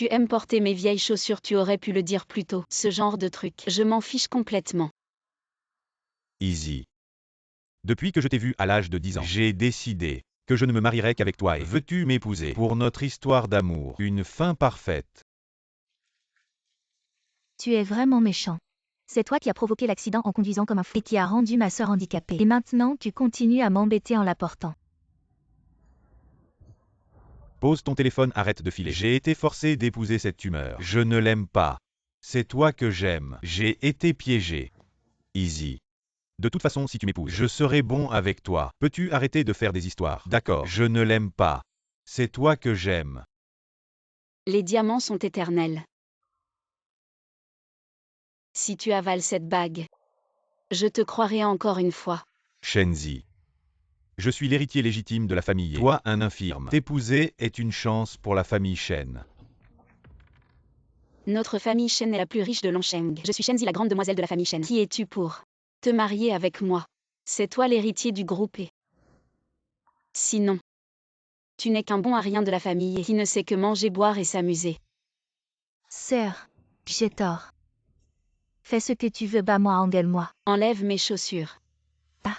Tu aimes porter mes vieilles chaussures, tu aurais pu le dire plus tôt. Ce genre de truc, je m'en fiche complètement. Easy. Depuis que je t'ai vu à l'âge de 10 ans, j'ai décidé que je ne me marierai qu'avec toi et veux-tu m'épouser pour notre histoire d'amour, une fin parfaite. Tu es vraiment méchant. C'est toi qui as provoqué l'accident en conduisant comme un fou et qui a rendu ma sœur handicapée. Et maintenant, tu continues à m'embêter en la portant. Pose ton téléphone, arrête de filer. J'ai été forcé d'épouser cette tumeur. Je ne l'aime pas. C'est toi que j'aime. J'ai été piégé. Easy. De toute façon, si tu m'épouses, je serai bon avec toi. Peux-tu arrêter de faire des histoires? D'accord, je ne l'aime pas. C'est toi que j'aime. Les diamants sont éternels. Si tu avales cette bague, je te croirai encore une fois. Shenzi. Je suis l'héritier légitime de la famille. Toi, un infirme. T'épouser est une chance pour la famille Shen. Notre famille Shen est la plus riche de Longsheng. Je suis Shenzi, la grande demoiselle de la famille Shen. Qui es-tu pour te marier avec moi? C'est toi l'héritier du groupe et... Sinon, tu n'es qu'un bon à rien de la famille qui ne sait que manger, boire et s'amuser. Sœur, j'ai tort. Fais ce que tu veux, bats-moi, engueule-moi. Enlève mes chaussures. Ah.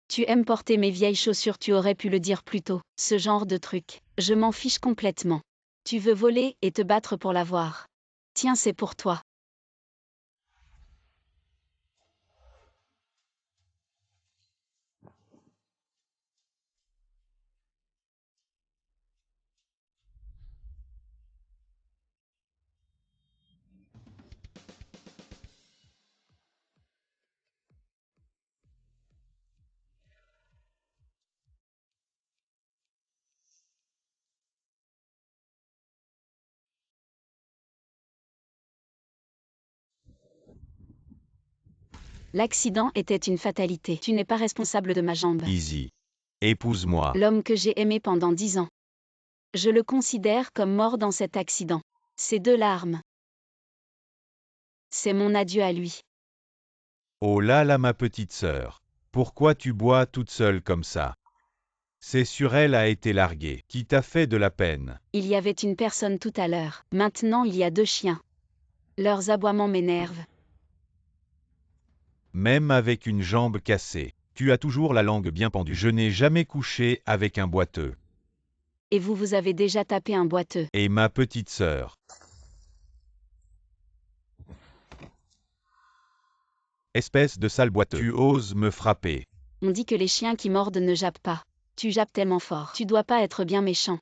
Tu aimes porter mes vieilles chaussures, tu aurais pu le dire plus tôt. Ce genre de truc, je m'en fiche complètement. Tu veux voler et te battre pour l'avoir. Tiens, c'est pour toi. L'accident était une fatalité. Tu n'es pas responsable de ma jambe. Easy. Épouse-moi. L'homme que j'ai aimé pendant 10 ans. Je le considère comme mort dans cet accident. Ces 2 larmes. C'est mon adieu à lui. Oh là là, ma petite sœur. Pourquoi tu bois toute seule comme ça? C'est sur elle a été larguée, qui t'a fait de la peine. Il y avait une personne tout à l'heure. Maintenant il y a 2 chiens. Leurs aboiements m'énervent. Même avec une jambe cassée, tu as toujours la langue bien pendue. Je n'ai jamais couché avec un boiteux. Et vous avez déjà tapé un boiteux. Et ma petite sœur. Espèce de sale boiteux. Tu oses me frapper. On dit que les chiens qui mordent ne jappent pas. Tu jappes tellement fort. Tu dois pas être bien méchant.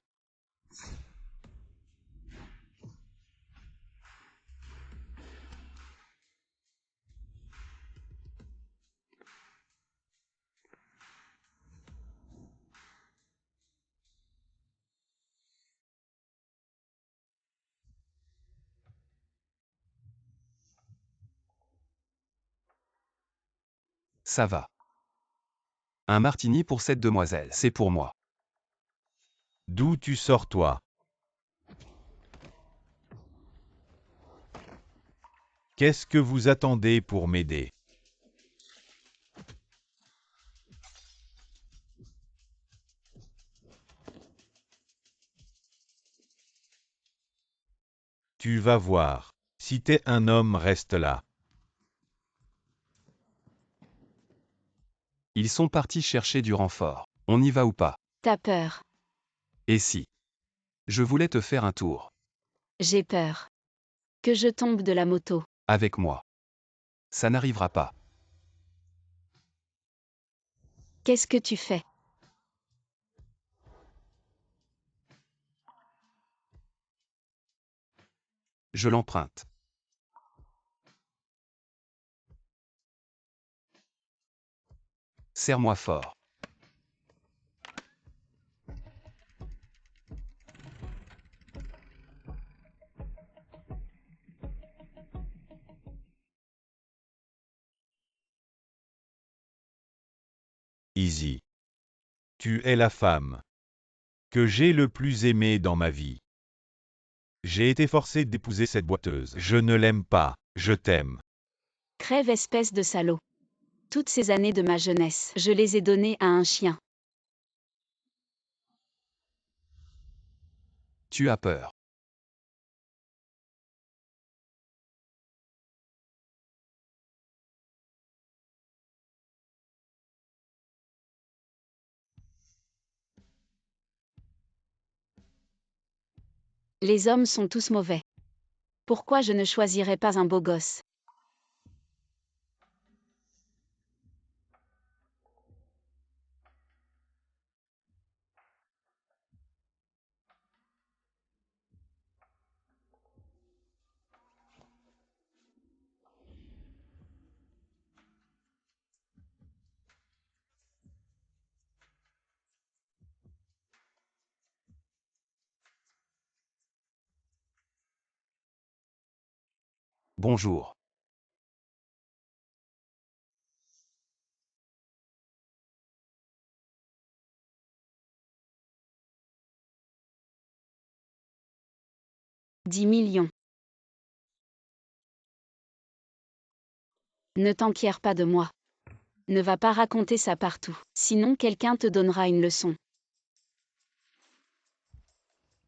Ça va. Un martini pour cette demoiselle, c'est pour moi. D'où tu sors toi? Qu'est-ce que vous attendez pour m'aider? Tu vas voir. Si t'es un homme, reste là. Ils sont partis chercher du renfort. On y va ou pas? T'as peur. Et si? Je voulais te faire un tour. J'ai peur. Que je tombe de la moto. Avec moi. Ça n'arrivera pas. Qu'est-ce que tu fais? Je l'emprunte. Serre-moi fort. Easy. Tu es la femme que j'ai le plus aimée dans ma vie. J'ai été forcé d'épouser cette boiteuse. Je ne l'aime pas, je t'aime. Crève, espèce de salaud. Toutes ces années de ma jeunesse, je les ai données à un chien. Tu as peur. Les hommes sont tous mauvais. Pourquoi je ne choisirais pas un beau gosse? Bonjour. « 10 millions. Ne t'enquière pas de moi. Ne va pas raconter ça partout, sinon quelqu'un te donnera une leçon.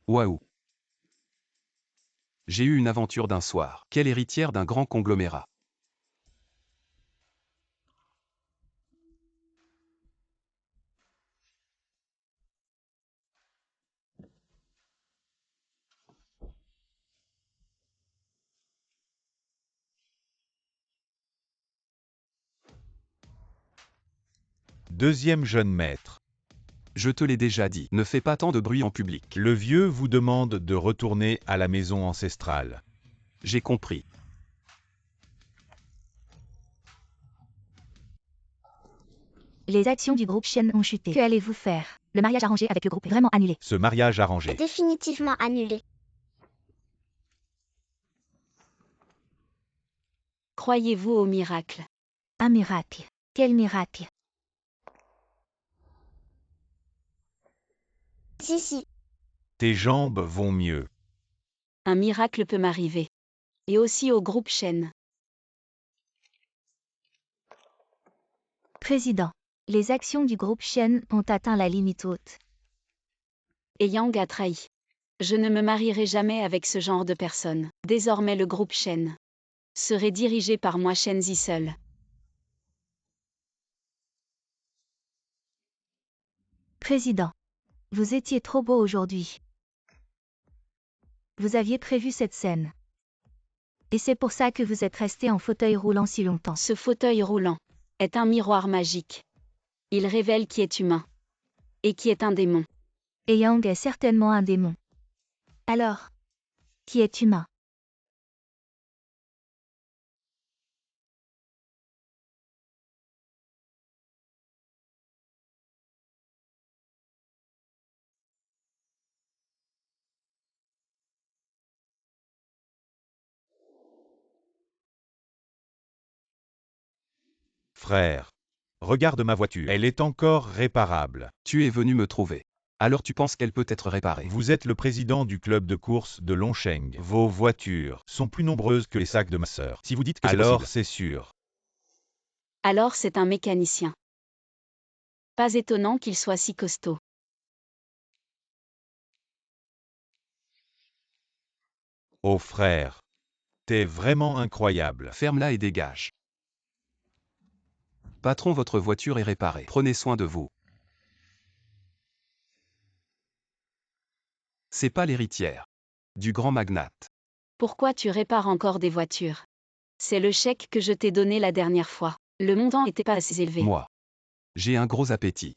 Waouh. J'ai eu une aventure d'un soir. Quelle héritière d'un grand conglomérat. Deuxième jeune maître. Je te l'ai déjà dit, ne fais pas tant de bruit en public. Le vieux vous demande de retourner à la maison ancestrale. J'ai compris. Les actions du groupe Shen ont chuté. Que allez-vous faire? Le mariage arrangé avec le groupe est vraiment annulé. Ce mariage arrangé. Définitivement annulé. Croyez-vous au miracle? Un miracle. Quel miracle? Si. Tes jambes vont mieux. Un miracle peut m'arriver. Et aussi au groupe Shen. Président. Les actions du groupe Shen ont atteint la limite haute. Et Yang a trahi. Je ne me marierai jamais avec ce genre de personne. Désormais le groupe Shen serait dirigé par moi Shenzi seul. Président. Vous étiez trop beau aujourd'hui. Vous aviez prévu cette scène. Et c'est pour ça que vous êtes resté en fauteuil roulant si longtemps. Ce fauteuil roulant est un miroir magique. Il révèle qui est humain et qui est un démon. Et Yang est certainement un démon. Alors, qui est humain? Frère. Regarde ma voiture. Elle est encore réparable. Tu es venu me trouver. Alors tu penses qu'elle peut être réparée. Vous êtes le président du club de course de Longsheng. Vos voitures sont plus nombreuses que les sacs de ma sœur. Si vous dites que Alors, alors c'est sûr. Alors c'est un mécanicien. Pas étonnant qu'il soit si costaud. Oh frère. T'es vraiment incroyable. Ferme-la et dégage. Patron, votre voiture est réparée. Prenez soin de vous. C'est pas l'héritière du grand magnate. Pourquoi tu répares encore des voitures? C'est le chèque que je t'ai donné la dernière fois. Le montant n'était pas assez élevé. Moi. J'ai un gros appétit.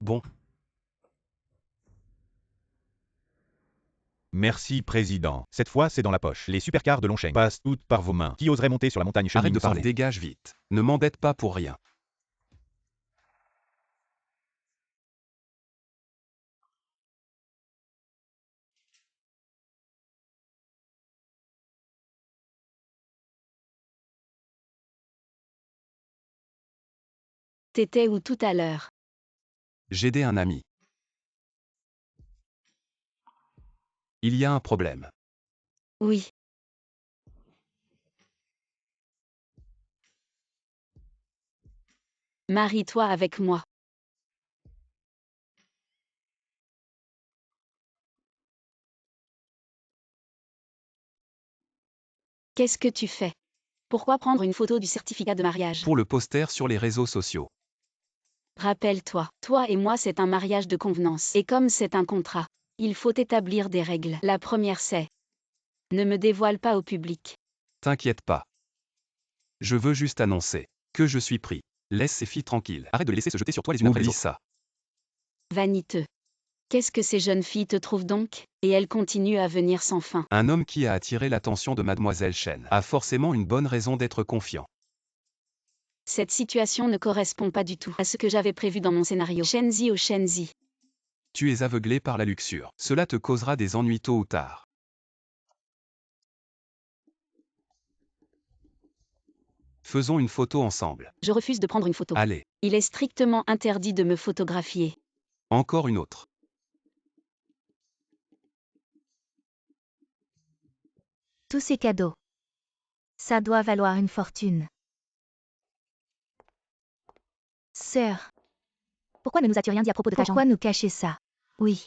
Bon. Merci président. Cette fois c'est dans la poche. Les supercars de Longsheng passent toutes par vos mains. Qui oserait monter sur la montagne Chemin Arrête de sans parler. vous? Dégage vite. Ne m'embête pas pour rien. T'étais où tout à l'heure? J'aidais un ami. Il y a un problème. Oui. Marie-toi avec moi. Qu'est-ce que tu fais? Pourquoi prendre une photo du certificat de mariage? Pour le poster sur les réseaux sociaux. Rappelle-toi, toi et moi c'est un mariage de convenance. Et comme c'est un contrat, il faut établir des règles. La première c'est: ne me dévoile pas au public. T'inquiète pas. Je veux juste annoncer que je suis pris. Laisse ces filles tranquilles. Arrête de les laisser se jeter sur toi les unes après les autres. Ça. Vaniteux. Qu'est-ce que ces jeunes filles te trouvent donc? Et elles continuent à venir sans fin. Un homme qui a attiré l'attention de Mademoiselle Chen a forcément une bonne raison d'être confiant. Cette situation ne correspond pas du tout à ce que j'avais prévu dans mon scénario. Shenzi au Shenzi. Tu es aveuglé par la luxure. Cela te causera des ennuis tôt ou tard. Faisons une photo ensemble. Je refuse de prendre une photo. Allez, Il est strictement interdit de me photographier. encore une autre. Tous ces cadeaux. Ça doit valoir une fortune. Sœur. Pourquoi ne nous as-tu rien dit à propos de ta jambe? Pourquoi nous cacher ça? Oui.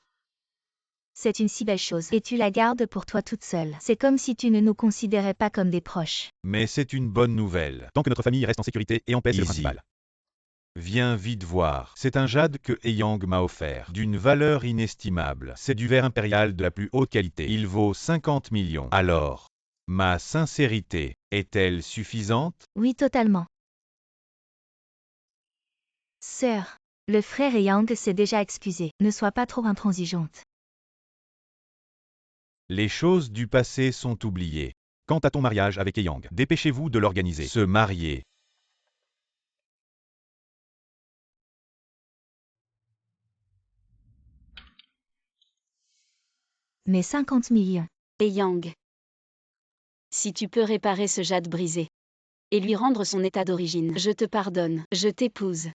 C'est une si belle chose. Et tu la gardes pour toi toute seule. C'est comme si tu ne nous considérais pas comme des proches. Mais c'est une bonne nouvelle. Tant que notre famille reste en sécurité et en paix, c'est le principal. Viens vite voir. C'est un jade que Eyang m'a offert, d'une valeur inestimable. C'est du verre impérial de la plus haute qualité. Il vaut 50 millions. Alors, ma sincérité est-elle suffisante? Oui, totalement. Sœur. Le frère Yang s'est déjà excusé. Ne sois pas trop intransigeante. Les choses du passé sont oubliées. Quant à ton mariage avec Eyang, dépêchez-vous de l'organiser. Se marier. Mais 50 millions. Et Yang. Si tu peux réparer ce jade brisé et lui rendre son état d'origine, je te pardonne, je t'épouse.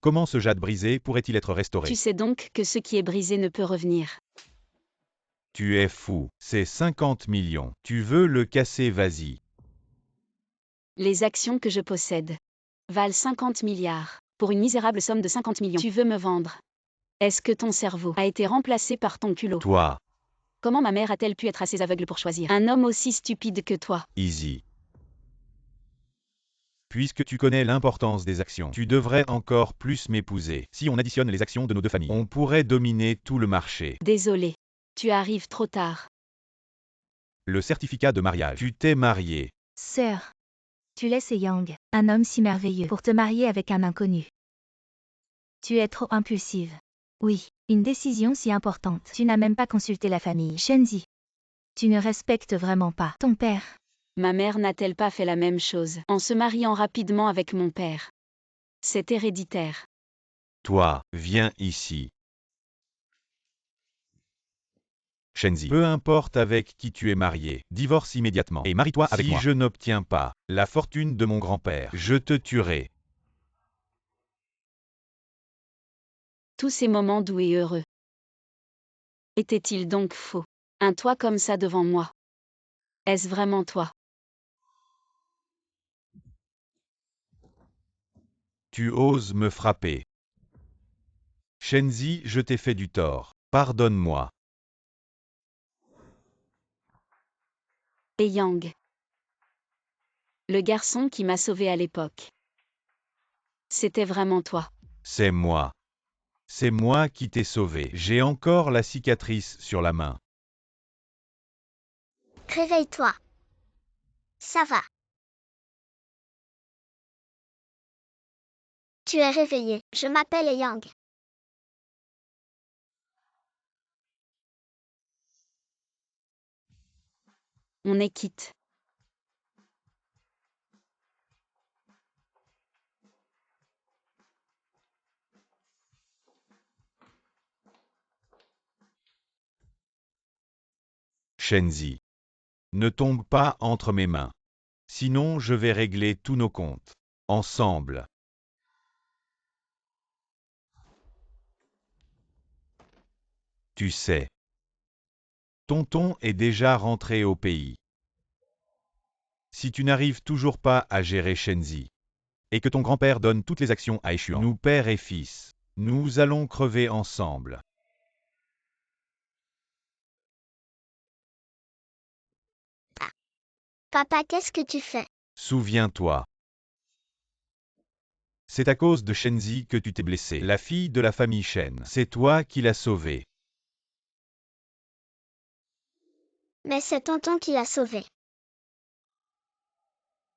Comment ce jade brisé pourrait-il être restauré? Tu sais donc que ce qui est brisé ne peut revenir. Tu es fou. C'est 50 millions. Tu veux le casser, vas-y. Les actions que je possède valent 50 milliards. Pour une misérable somme de 50 millions. Tu veux me vendre? Est-ce que ton cerveau a été remplacé par ton culot? Toi, Comment ma mère a-t-elle pu être assez aveugle pour choisir un homme aussi stupide que toi? Easy. Puisque tu connais l'importance des actions, tu devrais encore plus m'épouser. Si on additionne les actions de nos deux familles, on pourrait dominer tout le marché. Désolé. Tu arrives trop tard. Le certificat de mariage. Tu t'es marié. Sœur. Tu laisses Yang, un homme si merveilleux, pour te marier avec un inconnu. Tu es trop impulsive. Oui, une décision si importante. Tu n'as même pas consulté la famille. Shenzi. Tu ne respectes vraiment pas ton père. Ma mère n'a-t-elle pas fait la même chose en se mariant rapidement avec mon père? C'est héréditaire. Toi, viens ici. Shenzi, peu importe avec qui tu es marié, divorce immédiatement et marie-toi avec moi. Si je n'obtiens pas la fortune de mon grand-père, je te tuerai. Tous ces moments doux et heureux étaient-ils donc faux? Un toi comme ça devant moi. Est-ce vraiment toi? Tu oses me frapper. Shenzi, je t'ai fait du tort. Pardonne-moi. Et Yang. Le garçon qui m'a sauvé à l'époque. C'était vraiment toi. C'est moi. C'est moi qui t'ai sauvé. J'ai encore la cicatrice sur la main. Réveille-toi. Ça va. Tu es réveillé. Je m'appelle Yang. On est quitte. Shenzi. Ne tombe pas entre mes mains. Sinon je vais régler tous nos comptes. Ensemble. Tu sais. Tonton est déjà rentré au pays. Si tu n'arrives toujours pas à gérer Shenzi, et que ton grand-père donne toutes les actions à Échuan, nous père et fils, nous allons crever ensemble. Papa, qu'est-ce que tu fais? Souviens-toi. C'est à cause de Shenzi que tu t'es blessé. La fille de la famille Shen. C'est toi qui l'as sauvée. Mais c'est tonton qui l'a sauvé.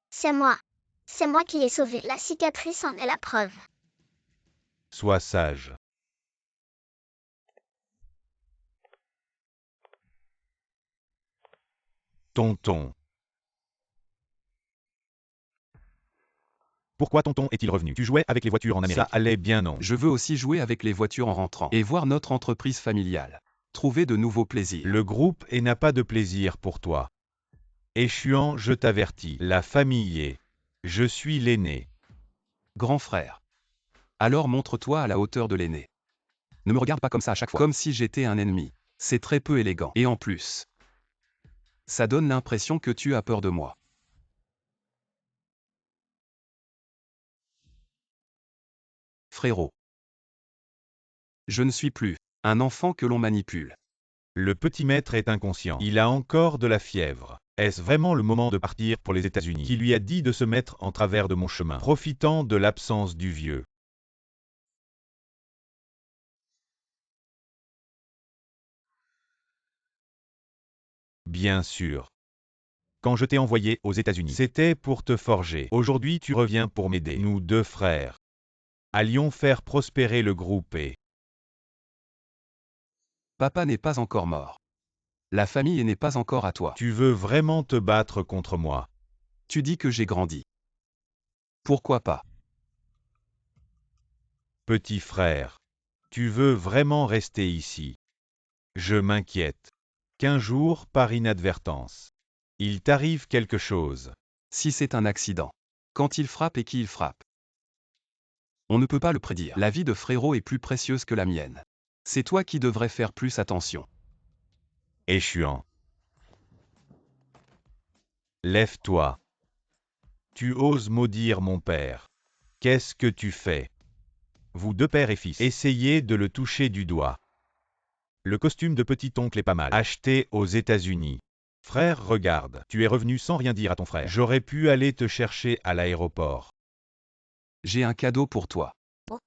C'est moi. C'est moi qui l'ai sauvé. La cicatrice en est la preuve. Sois sage. Tonton. Pourquoi tonton est-il revenu? Tu jouais avec les voitures en Amérique. Ça allait bien, non? Je veux aussi jouer avec les voitures en rentrant et voir notre entreprise familiale. Trouver de nouveaux plaisirs. Le groupe et n'a pas de plaisir pour toi. Échuan, je t'avertis, la famille est. Je suis l'aîné. Grand frère. Alors montre-toi à la hauteur de l'aîné. Ne me regarde pas comme ça à chaque fois. Comme si j'étais un ennemi. C'est très peu élégant. Et en plus, ça donne l'impression que tu as peur de moi. Frérot. Je ne suis plus un enfant que l'on manipule. Le petit maître est inconscient. Il a encore de la fièvre. Est-ce vraiment le moment de partir pour les États-Unis? Qui lui a dit de se mettre en travers de mon chemin, profitant de l'absence du vieux? Bien sûr. Quand je t'ai envoyé aux États-Unis, c'était pour te forger. Aujourd'hui, tu reviens pour m'aider. Nous deux frères allions faire prospérer le groupe et... Papa n'est pas encore mort. La famille n'est pas encore à toi. Tu veux vraiment te battre contre moi? Tu dis que j'ai grandi. Pourquoi pas? Petit frère, tu veux vraiment rester ici? Je m'inquiète. Qu'un jour, par inadvertance, il t'arrive quelque chose. Si c'est un accident. Quand il frappe et qui il frappe. On ne peut pas le prédire. La vie de frérot est plus précieuse que la mienne. C'est toi qui devrais faire plus attention. Échuan. Lève-toi. Tu oses maudire mon père. Qu'est-ce que tu fais? Vous deux père et fils, essayez de le toucher du doigt. Le costume de petit-oncle est pas mal. Acheté aux États-Unis. Frère, regarde, tu es revenu sans rien dire à ton frère. J'aurais pu aller te chercher à l'aéroport. J'ai un cadeau pour toi. Oh.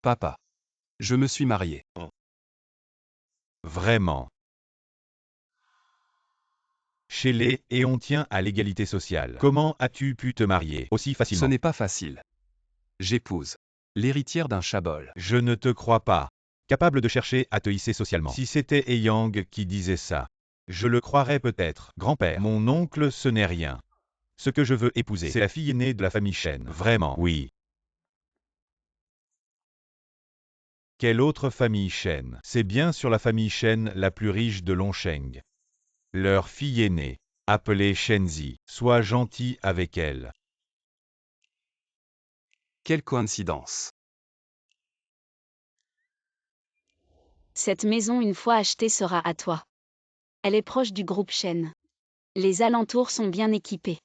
Papa. Je me suis marié. Vraiment. Chez les et on tient à l'égalité sociale. Comment as-tu pu te marier aussi facilement? Ce n'est pas facile. J'épouse l'héritière d'un chabol. Je ne te crois pas. Capable de chercher à te hisser socialement. Si c'était Eyang qui disait ça, je le croirais peut-être. Grand-père, mon oncle, ce n'est rien. Ce que je veux épouser, c'est la fille aînée de la famille Shen. Vraiment, oui. Quelle autre famille Shen? C'est bien sûr la famille Shen la plus riche de Longsheng. Leur fille aînée, appelée Shenzi, sois gentil avec elle. Quelle coïncidence. Cette maison une fois achetée sera à toi. Elle est proche du groupe Shen. Les alentours sont bien équipés.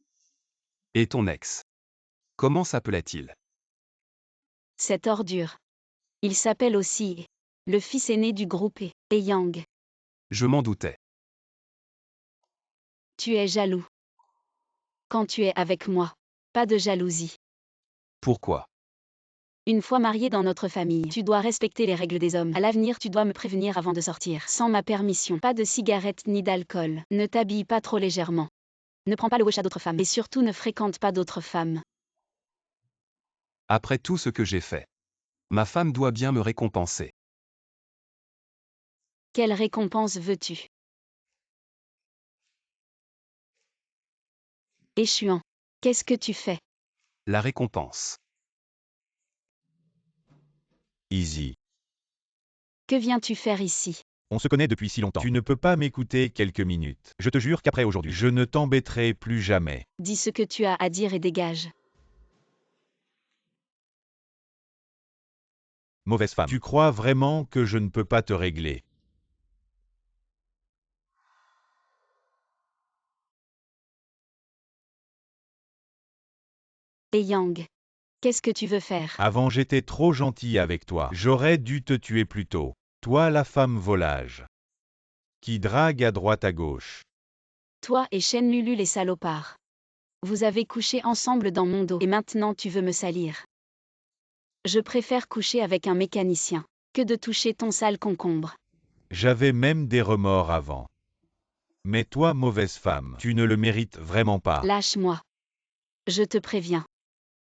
Et ton ex? Comment s'appelait-il? Cette ordure. Il s'appelle aussi le fils aîné du groupe et Yang. Je m'en doutais. Tu es jaloux. Quand tu es avec moi, pas de jalousie. Pourquoi? Une fois marié dans notre famille, tu dois respecter les règles des hommes. À l'avenir, tu dois me prévenir avant de sortir. Sans ma permission, pas de cigarettes ni d'alcool. Ne t'habille pas trop légèrement. Ne prends pas le wesh à d'autres femmes. Et surtout ne fréquente pas d'autres femmes. Après tout ce que j'ai fait, ma femme doit bien me récompenser. Quelle récompense veux-tu? Échuan. Qu'est-ce que tu fais? La récompense. Easy. Que viens-tu faire ici? On se connaît depuis si longtemps. Tu ne peux pas m'écouter quelques minutes. Je te jure qu'après aujourd'hui, je ne t'embêterai plus jamais. Dis ce que tu as à dire et dégage. Mauvaise femme. Tu crois vraiment que je ne peux pas te régler? Et Yang. Qu'est-ce que tu veux faire? Avant j'étais trop gentil avec toi. J'aurais dû te tuer plus tôt. Toi la femme volage. Qui drague à droite à gauche. Toi et Shen Lulu les salopards. Vous avez couché ensemble dans mon dos et maintenant tu veux me salir. Je préfère coucher avec un mécanicien que de toucher ton sale concombre. J'avais même des remords avant. Mais toi, mauvaise femme, tu ne le mérites vraiment pas. Lâche-moi. Je te préviens.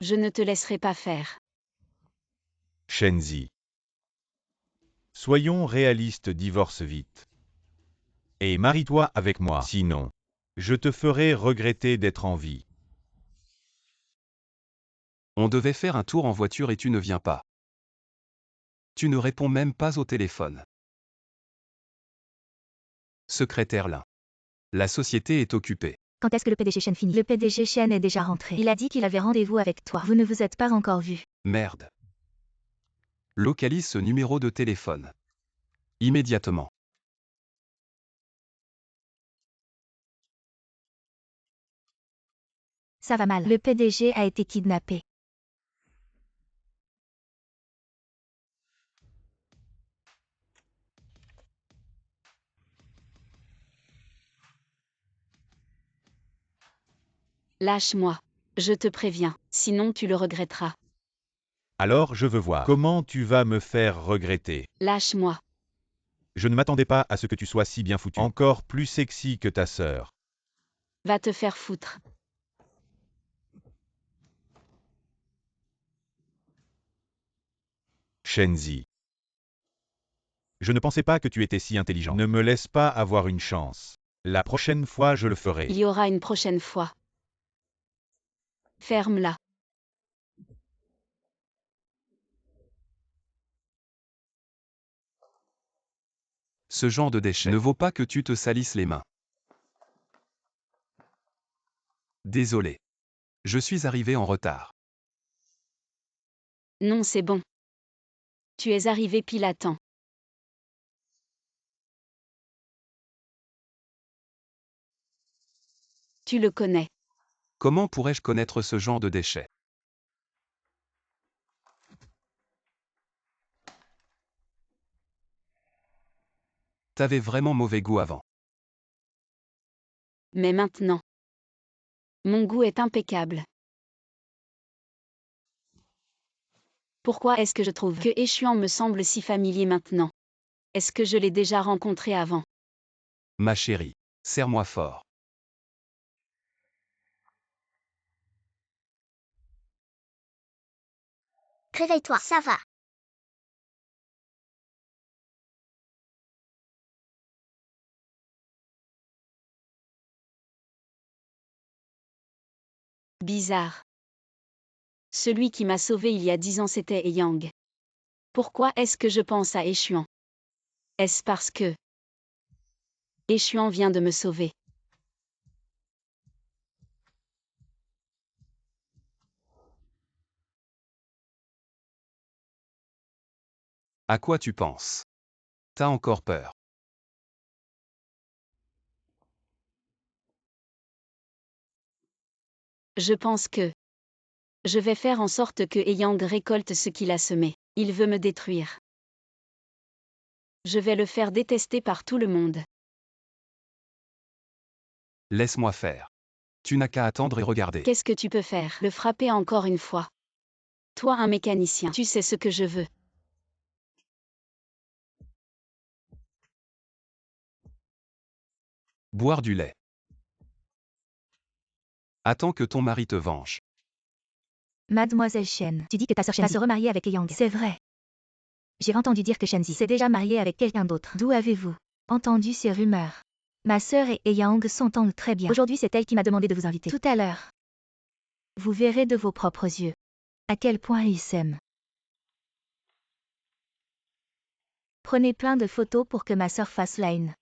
Je ne te laisserai pas faire. Shenzi. Soyons réalistes, divorce vite. Et marie-toi avec moi, sinon, je te ferai regretter d'être en vie. On devait faire un tour en voiture et tu ne viens pas. Tu ne réponds même pas au téléphone. Secrétaire Lin. La société est occupée. Quand est-ce que le PDG Shen finit? Le PDG Shen est déjà rentré. Il a dit qu'il avait rendez-vous avec toi. Vous ne vous êtes pas encore vu. Merde. Localise ce numéro de téléphone. Immédiatement. Ça va mal. Le PDG a été kidnappé. Lâche-moi. Je te préviens, sinon tu le regretteras. Alors je veux voir comment tu vas me faire regretter. Lâche-moi. Je ne m'attendais pas à ce que tu sois si bien foutu. Encore plus sexy que ta sœur. Va te faire foutre. Shenzi. Je ne pensais pas que tu étais si intelligent. Ne me laisse pas avoir une chance. La prochaine fois, je le ferai. Il y aura une prochaine fois. Ferme-la. Ce genre de déchet ne vaut pas que tu te salisses les mains. Désolé. Je suis arrivé en retard. Non, c'est bon. Tu es arrivé pile à temps. Tu le connais. Comment pourrais-je connaître ce genre de déchet? T'avais vraiment mauvais goût avant. Mais maintenant. Mon goût est impeccable. Pourquoi est-ce que je trouve que Échuan me semble si familier maintenant? Est-ce que je l'ai déjà rencontré avant? Ma chérie, serre-moi fort. Réveille-toi, ça va. Bizarre. Celui qui m'a sauvé il y a 10 ans c'était Yang. Pourquoi est-ce que je pense à Échuan? Est-ce parce que Échuan vient de me sauver? À quoi tu penses? T'as encore peur? Je pense que je vais faire en sorte que Yang récolte ce qu'il a semé. Il veut me détruire. Je vais le faire détester par tout le monde. Laisse-moi faire. Tu n'as qu'à attendre et regarder. Qu'est-ce que tu peux faire? Le frapper encore une fois. Toi un mécanicien, tu sais ce que je veux. Boire du lait. Attends que ton mari te venge. Mademoiselle Shen, tu dis que ta sœur Shen va se remarier avec Yang. C'est vrai. J'ai entendu dire que Shenzi s'est déjà mariée avec quelqu'un d'autre. D'où avez-vous entendu ces rumeurs? Ma sœur et Yang s'entendent très bien. Aujourd'hui, c'est elle qui m'a demandé de vous inviter. Tout à l'heure. Vous verrez de vos propres yeux à quel point ils s'aiment. Prenez plein de photos pour que ma sœur fasse la une.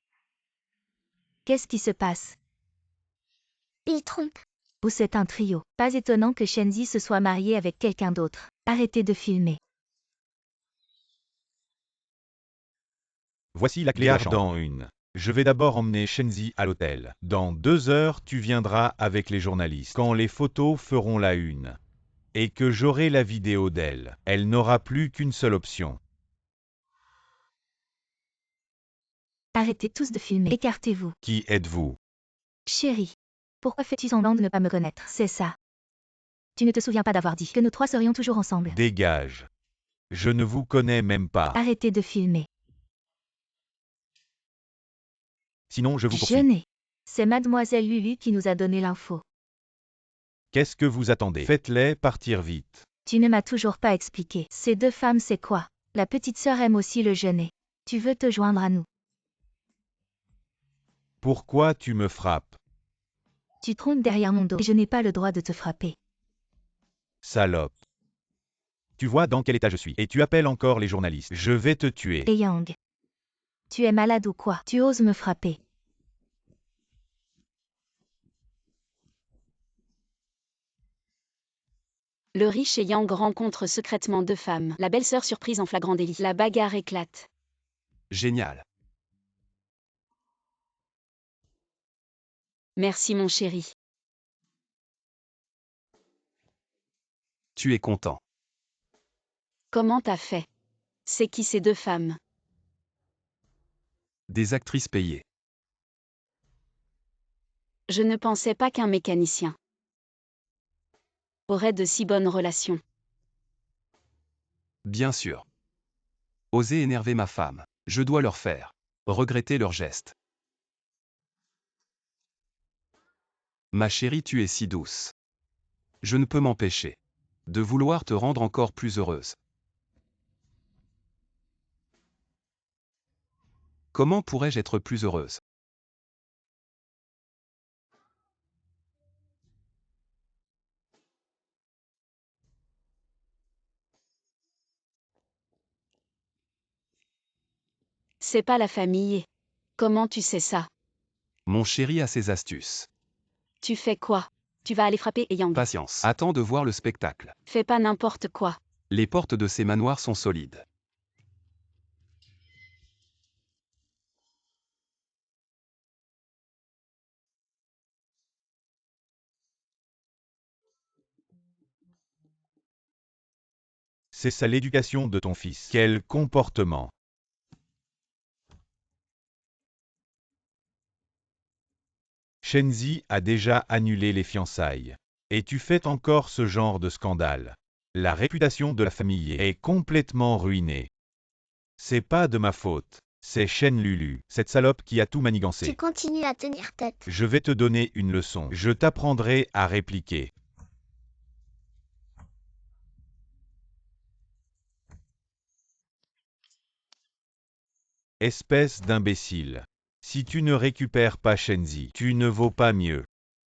Qu'est-ce qui se passe? Il trompe. Ou c'est un trio. Pas étonnant que Shenzi se soit mariée avec quelqu'un d'autre. Arrêtez de filmer. Voici la clé à la chambre. Dans une. Je vais d'abord emmener Shenzi à l'hôtel. Dans 2 heures, tu viendras avec les journalistes. Quand les photos feront la une. Et que j'aurai la vidéo d'elle, elle n'aura plus qu'une seule option. Arrêtez tous de filmer. Écartez-vous. Qui êtes-vous? Chérie, pourquoi fais-tu semblant de ne pas me connaître? C'est ça. Tu ne te souviens pas d'avoir dit que nous trois serions toujours ensemble. Dégage. Je ne vous connais même pas. Arrêtez de filmer. Sinon je vous Je poursuis. n'ai. C'est mademoiselle Lulu qui nous a donné l'info. Qu'est-ce que vous attendez? Faites-les partir vite. Tu ne m'as toujours pas expliqué. Ces 2 femmes, c'est quoi? La petite sœur aime aussi le jeûner. Tu veux te joindre à nous. Pourquoi tu me frappes? Tu trompes derrière mon dos et je n'ai pas le droit de te frapper. Salope. Tu vois dans quel état je suis. Et tu appelles encore les journalistes. Je vais te tuer. Et Yang. Tu es malade ou quoi? Tu oses me frapper. Le riche et Yang rencontrent secrètement 2 femmes. La belle-sœur surprise en flagrant délit. La bagarre éclate. Génial. Merci mon chéri. Tu es content. Comment t'as fait? C'est qui ces 2 femmes? Des actrices payées. Je ne pensais pas qu'un mécanicien aurait de si bonnes relations. Bien sûr. Oser énerver ma femme. Je dois leur faire regretter leurs gestes. Ma chérie, tu es si douce. Je ne peux m'empêcher de vouloir te rendre encore plus heureuse. Comment pourrais-je être plus heureuse? C'est pas la famille. Comment tu sais ça? Mon chéri a ses astuces. Tu fais quoi? Tu vas aller frapper Yang. Patience. Attends de voir le spectacle. Fais pas n'importe quoi. Les portes de ces manoirs sont solides. C'est ça l'éducation de ton fils. Quel comportement. Shenzi a déjà annulé les fiançailles. Et tu fais encore ce genre de scandale. La réputation de la famille est complètement ruinée. C'est pas de ma faute. C'est Shen Lulu, cette salope qui a tout Tu manigancé. continues à tenir tête. Je vais te donner une leçon. Je t'apprendrai à répliquer. Espèce d'imbécile. Si tu ne récupères pas Shenzi, tu ne vaux pas mieux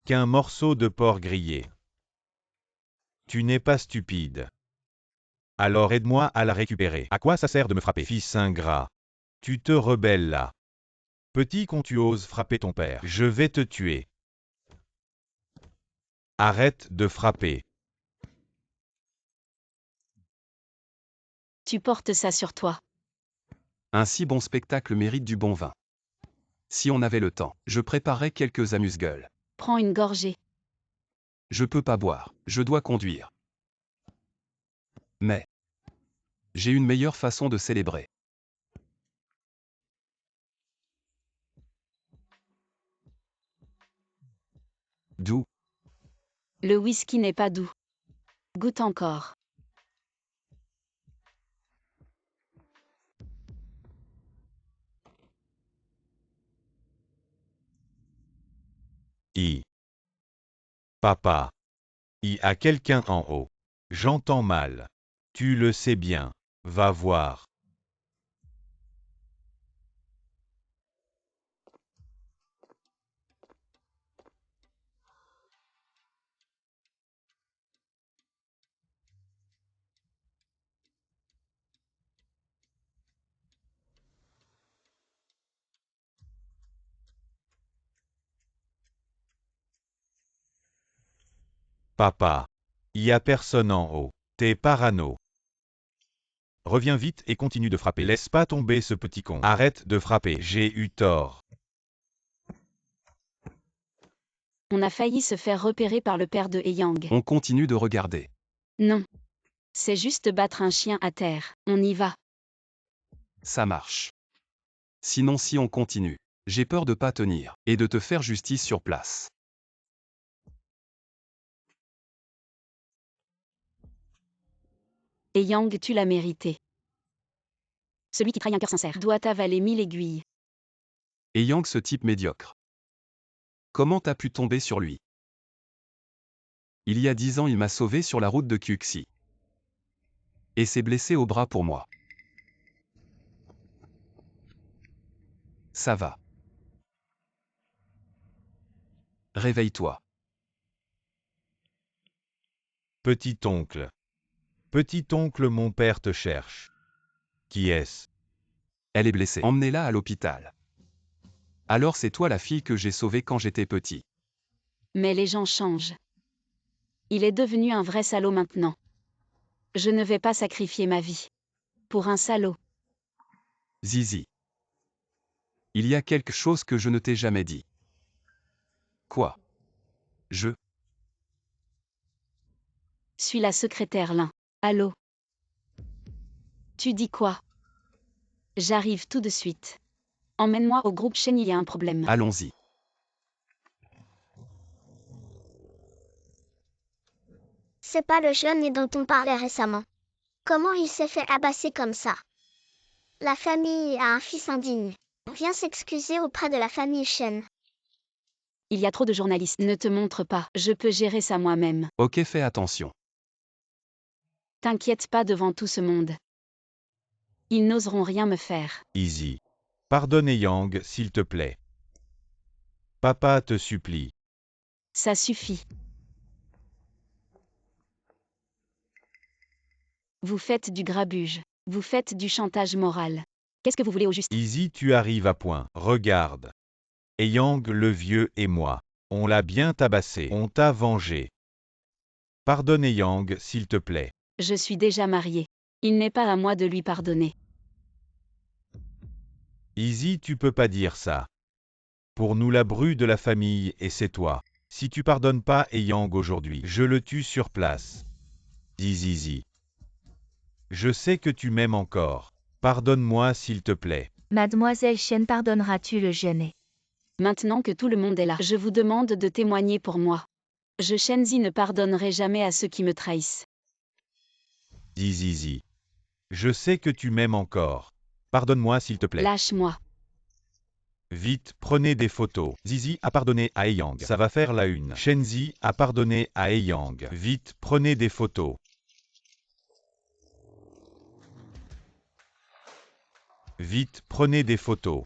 qu'un morceau de porc grillé. Tu n'es pas stupide. Alors aide-moi à la récupérer. À quoi ça sert de me frapper? Fils ingrat. Tu te rebelles là. Petit con, tu oses frapper ton père. Je vais te tuer. Arrête de frapper. Tu portes ça sur toi. Un si bon spectacle mérite du bon vin. Si on avait le temps, je préparerais quelques amuse-gueules. Prends une gorgée. Je peux pas boire, je dois conduire. Mais j'ai une meilleure façon de célébrer. Doux. Le whisky n'est pas doux. Goûte encore. Papa. Il y a quelqu'un en haut. J'entends mal. Tu le sais bien. Va voir. Papa. Il y a personne en haut. T'es parano. Reviens vite et continue de frapper. Laisse pas tomber ce petit con. Arrête de frapper. J'ai eu tort. On a failli se faire repérer par le père de Yang. On continue de regarder. Non. C'est juste battre un chien à terre. On y va. Ça marche. Sinon si on continue, j'ai peur de pas tenir, et de te faire justice sur place. Et Yang, tu l'as mérité. Celui qui trahit un cœur sincère doit avaler 1000 aiguilles. Et Yang ce type médiocre. Comment t'as pu tomber sur lui? Il y a 10 ans il m'a sauvé sur la route de Kuxi. Et s'est blessé au bras pour moi. Ça va. Réveille-toi. Petit oncle. Petit oncle, mon père te cherche. Qui est-ce? Elle est blessée. Emmenez-la à l'hôpital. Alors c'est toi la fille que j'ai sauvée quand j'étais petit. Mais les gens changent. Il est devenu un vrai salaud maintenant. Je ne vais pas sacrifier ma vie. Pour un salaud. Zizi. Il y a quelque chose que je ne t'ai jamais dit. Quoi? Je Suis la secrétaire Lin. Allô? Tu dis quoi? J'arrive tout de suite. Emmène-moi au groupe Shen, il y a un problème. Allons-y. C'est pas le jeune dont on parlait récemment. Comment il s'est fait abasser comme ça? La famille a un fils indigne. Viens s'excuser auprès de la famille Shen. Il y a trop de journalistes. Ne te montre pas, je peux gérer ça moi-même. Ok, fais attention. T'inquiète pas devant tout ce monde. Ils n'oseront rien me faire. Easy. Pardonne Yang, s'il te plaît. Papa te supplie. Ça suffit. Vous faites du grabuge. Vous faites du chantage moral. Qu'est-ce que vous voulez au juste? Easy, tu arrives à point. Regarde. Et Yang le vieux et moi. On l'a bien tabassé. On t'a vengé. Pardonne Yang, s'il te plaît. Je suis déjà mariée. Il n'est pas à moi de lui pardonner. Easy, tu peux pas dire ça. Pour nous la bru de la famille et c'est toi. Si tu pardonnes pas Yang aujourd'hui, je le tue sur place. Dis Easy. Je sais que tu m'aimes encore. Pardonne-moi s'il te plaît. Mademoiselle Shen, pardonneras-tu le jeûner? Maintenant que tout le monde est là, je vous demande de témoigner pour moi. Je Shenzi ne pardonnerai jamais à ceux qui me trahissent. Dis Easy. Je sais que tu m'aimes encore. Pardonne-moi s'il te plaît. Lâche-moi. Vite, prenez des photos. Zizi a pardonné à Yang. Ça va faire la une. Shenzi a pardonné à Yang. Vite, prenez des photos. Vite, prenez des photos.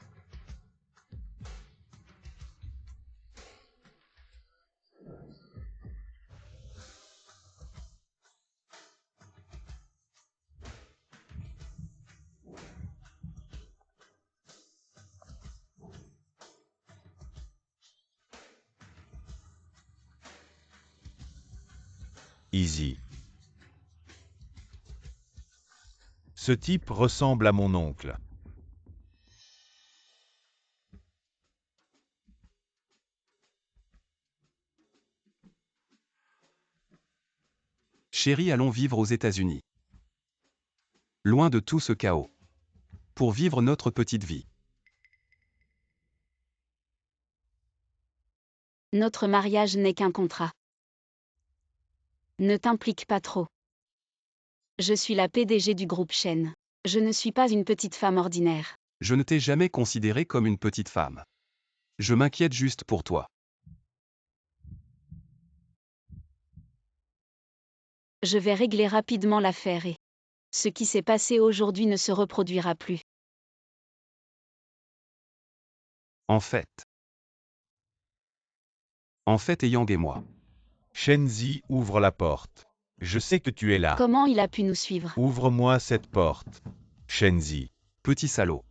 Easy. Ce type ressemble à mon oncle. Chérie, allons vivre aux États-Unis. Loin de tout ce chaos. Pour vivre notre petite vie. Notre mariage n'est qu'un contrat. Ne t'implique pas trop. Je suis la PDG du groupe Shen. Je ne suis pas une petite femme ordinaire. Je ne t'ai jamais considérée comme une petite femme. Je m'inquiète juste pour toi. Je vais régler rapidement l'affaire et ce qui s'est passé aujourd'hui ne se reproduira plus. En fait, Yang et moi. Shenzi, ouvre la porte. Je sais que tu es là. Comment il a pu nous suivre? Ouvre-moi cette porte. Shenzi. Petit salaud.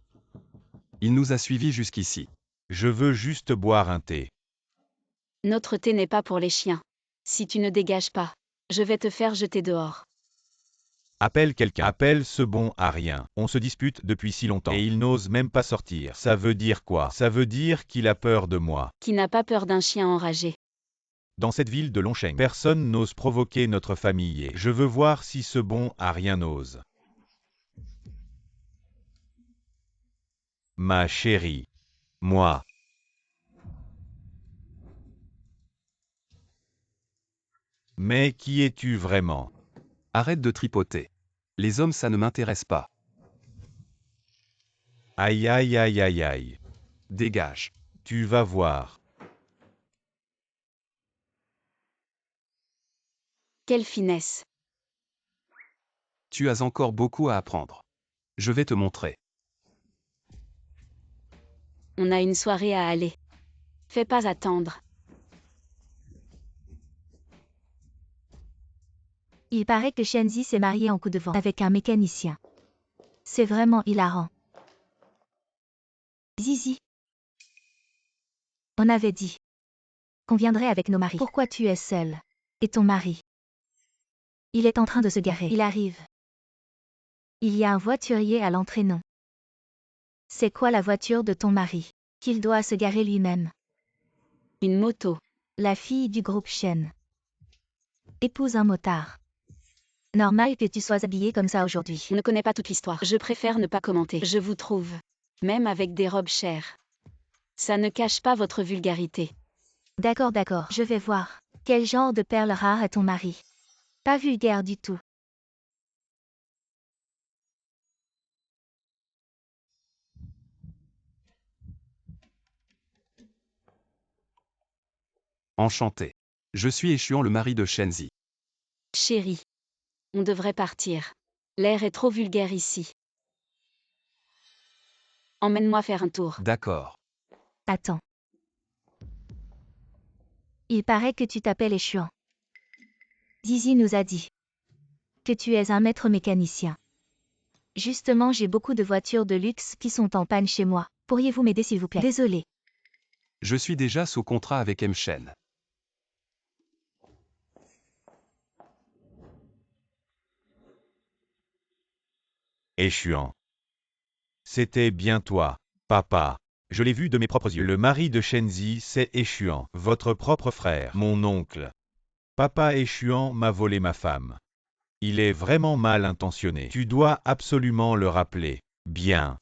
Il nous a suivis jusqu'ici. Je veux juste boire un thé. Notre thé n'est pas pour les chiens. Si tu ne dégages pas, je vais te faire jeter dehors. Appelle quelqu'un. Appelle ce bon à rien. On se dispute depuis si longtemps. Et il n'ose même pas sortir. Ça veut dire quoi? Ça veut dire qu'il a peur de moi. Qui n'a pas peur d'un chien enragé? Dans cette ville de Longsheng, personne n'ose provoquer notre famille et je veux voir si ce bon à rien n'ose. Ma chérie. Moi. Mais qui es-tu vraiment? Arrête de tripoter. Les hommes, ça ne m'intéresse pas. Aïe aïe aïe aïe aïe. Dégage. Tu vas voir. Quelle finesse! Tu as encore beaucoup à apprendre. Je vais te montrer. On a une soirée à aller. Fais pas attendre. Il paraît que Shenzi s'est marié en coup de vent avec un mécanicien. C'est vraiment hilarant. Zizi. On avait dit qu'on viendrait avec nos maris. Pourquoi tu es seule? Et ton mari? Il est en train de se garer. Il arrive. Il y a un voiturier à l'entrée, non? C'est quoi la voiture de ton mari? Qu'il doit se garer lui-même. Une moto. La fille du groupe Shen épouse un motard. Normal que tu sois habillée comme ça aujourd'hui. On ne connaît pas toute l'histoire. Je préfère ne pas commenter. Je vous trouve. Même avec des robes chères. Ça ne cache pas votre vulgarité. D'accord, d'accord. Je vais voir. Quel genre de perles rares a ton mari? Pas vulgaire du tout. Enchanté. Je suis Échuan, le mari de Shenzi. Chérie. On devrait partir. L'air est trop vulgaire ici. Emmène-moi faire un tour. D'accord. Attends. Il paraît que tu t'appelles Échuan. Zizi nous a dit que tu es un maître mécanicien. Justement, j'ai beaucoup de voitures de luxe qui sont en panne chez moi. Pourriez-vous m'aider s'il vous plaît? Désolé. Je suis déjà sous contrat avec M-Shen. Échuan. C'était bien toi, papa. Je l'ai vu de mes propres yeux. Le mari de Shenzi, c'est Échuan, votre propre frère, mon oncle. Papa Échuan m'a volé ma femme. Il est vraiment mal intentionné. Tu dois absolument le rappeler. Bien.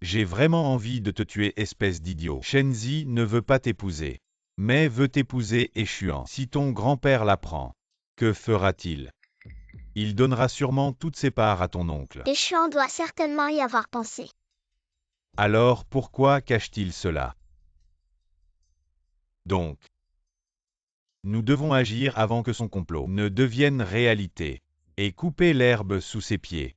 J'ai vraiment envie de te tuer, espèce d'idiot. Shenzi ne veut pas t'épouser, mais veut t'épouser Échuan. Si ton grand-père l'apprend, que fera-t-il? Il donnera sûrement toutes ses parts à ton oncle. Échuan doit certainement y avoir pensé. Alors pourquoi cache-t-il cela? Donc, nous devons agir avant que son complot ne devienne réalité, et couper l'herbe sous ses pieds.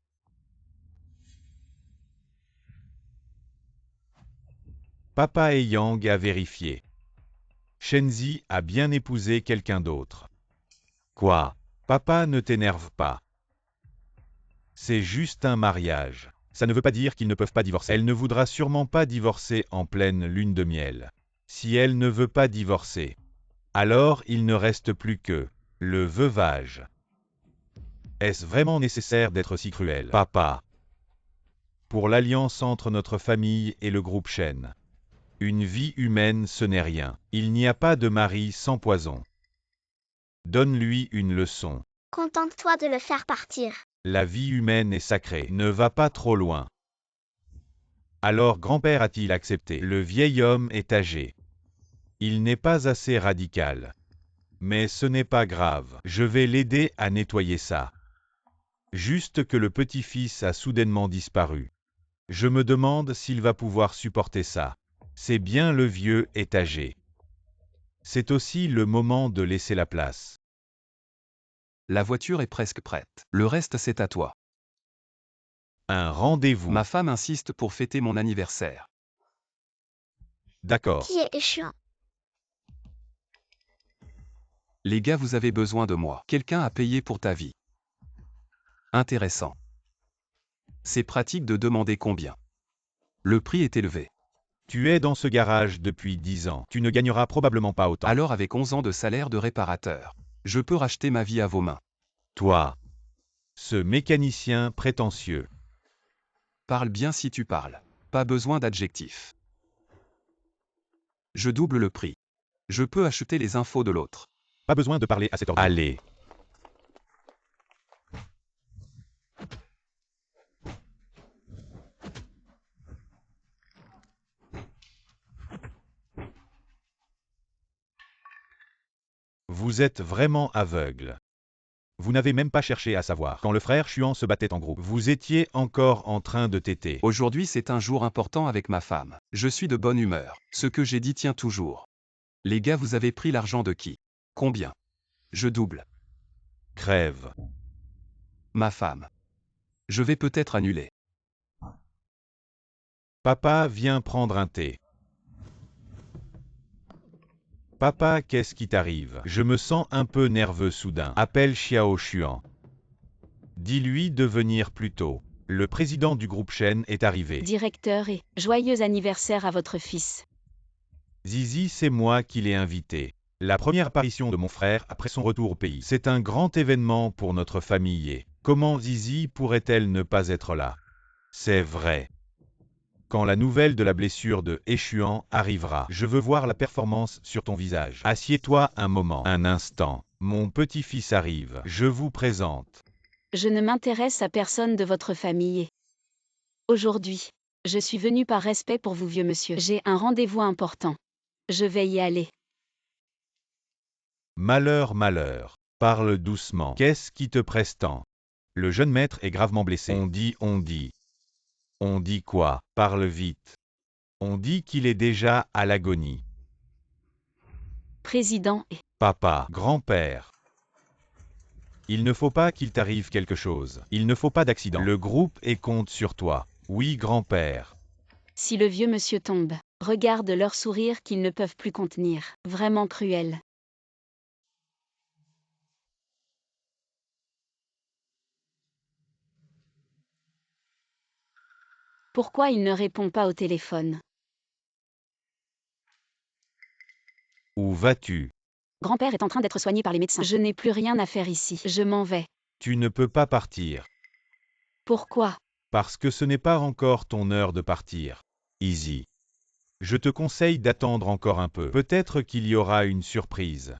Papa et Yang a vérifié. Shenzi a bien épousé quelqu'un d'autre. Quoi? Papa, ne t'énerve pas. C'est juste un mariage. Ça ne veut pas dire qu'ils ne peuvent pas divorcer. Elle ne voudra sûrement pas divorcer en pleine lune de miel. Si elle ne veut pas divorcer, alors il ne reste plus que le veuvage. Est-ce vraiment nécessaire d'être si cruel, papa? Pour l'alliance entre notre famille et le groupe Shen. Une vie humaine, ce n'est rien. Il n'y a pas de mari sans poison. Donne-lui une leçon. Contente-toi de le faire partir. La vie humaine est sacrée. Ne va pas trop loin. Alors grand-père a-t-il accepté? Le vieil homme est âgé. Il n'est pas assez radical. Mais ce n'est pas grave. Je vais l'aider à nettoyer ça. Juste que le petit-fils a soudainement disparu. Je me demande s'il va pouvoir supporter ça. C'est bien, le vieux est âgé. C'est aussi le moment de laisser la place. La voiture est presque prête. Le reste, c'est à toi. Un rendez-vous. Ma femme insiste pour fêter mon anniversaire. D'accord. Qui est Échuan? Les gars, vous avez besoin de moi. Quelqu'un a payé pour ta vie. Intéressant. C'est pratique de demander combien. Le prix est élevé. Tu es dans ce garage depuis 10 ans. Tu ne gagneras probablement pas autant. Alors avec 11 ans de salaire de réparateur, je peux racheter ma vie à vos mains. Toi, Ce mécanicien prétentieux. Parle bien si tu parles. Pas besoin d'adjectifs. Je double le prix. Je peux acheter les infos de l'autre. Pas besoin de parler à cet ordre. Allez. Vous êtes vraiment aveugle. Vous n'avez même pas cherché à savoir. Quand le frère Chuan se battait en groupe, vous étiez encore en train de téter. Aujourd'hui c'est un jour important avec ma femme. Je suis de bonne humeur. Ce que j'ai dit tient toujours. Les gars, vous avez pris l'argent de qui? Combien? Je double. Crève. Ma femme. Je vais peut-être annuler. Papa, viens prendre un thé. Papa, qu'est-ce qui t'arrive? Je me sens un peu nerveux soudain. Appelle Xiao Xuan. Dis-lui de venir plus tôt. Le président du groupe Shen est arrivé. Directeur et joyeux anniversaire à votre fils. Zizi, c'est moi qui l'ai invité. La première apparition de mon frère après son retour au pays. C'est un grand événement pour notre famille et comment Zizi pourrait-elle ne pas être là? C'est vrai. Quand la nouvelle de la blessure de Échuan arrivera, je veux voir la performance sur ton visage. Assieds-toi un moment, un instant. Mon petit-fils arrive. Je vous présente. Je ne m'intéresse à personne de votre famille. Aujourd'hui, je suis venu par respect pour vous, vieux monsieur. J'ai un rendez-vous important. Je vais y aller. Malheur, malheur. Parle doucement. Qu'est-ce qui te presse tant? Le jeune maître est gravement blessé. On dit. On dit quoi? Parle vite. On dit qu'il est déjà à l'agonie. Président et Papa, grand-père. Il ne faut pas qu'il t'arrive quelque chose. Il ne faut pas d'accident. Le groupe est compte sur toi. Oui, grand-père. si le vieux monsieur tombe, regarde leur sourire qu'ils ne peuvent plus contenir. Vraiment cruel. Pourquoi il ne répond pas au téléphone? Où vas-tu? Grand-père est en train d'être soigné par les médecins. Je n'ai plus rien à faire ici. Je m'en vais. Tu ne peux pas partir. Pourquoi? Parce que ce n'est pas encore ton heure de partir. Easy. Je te conseille d'attendre encore un peu. Peut-être qu'il y aura une surprise.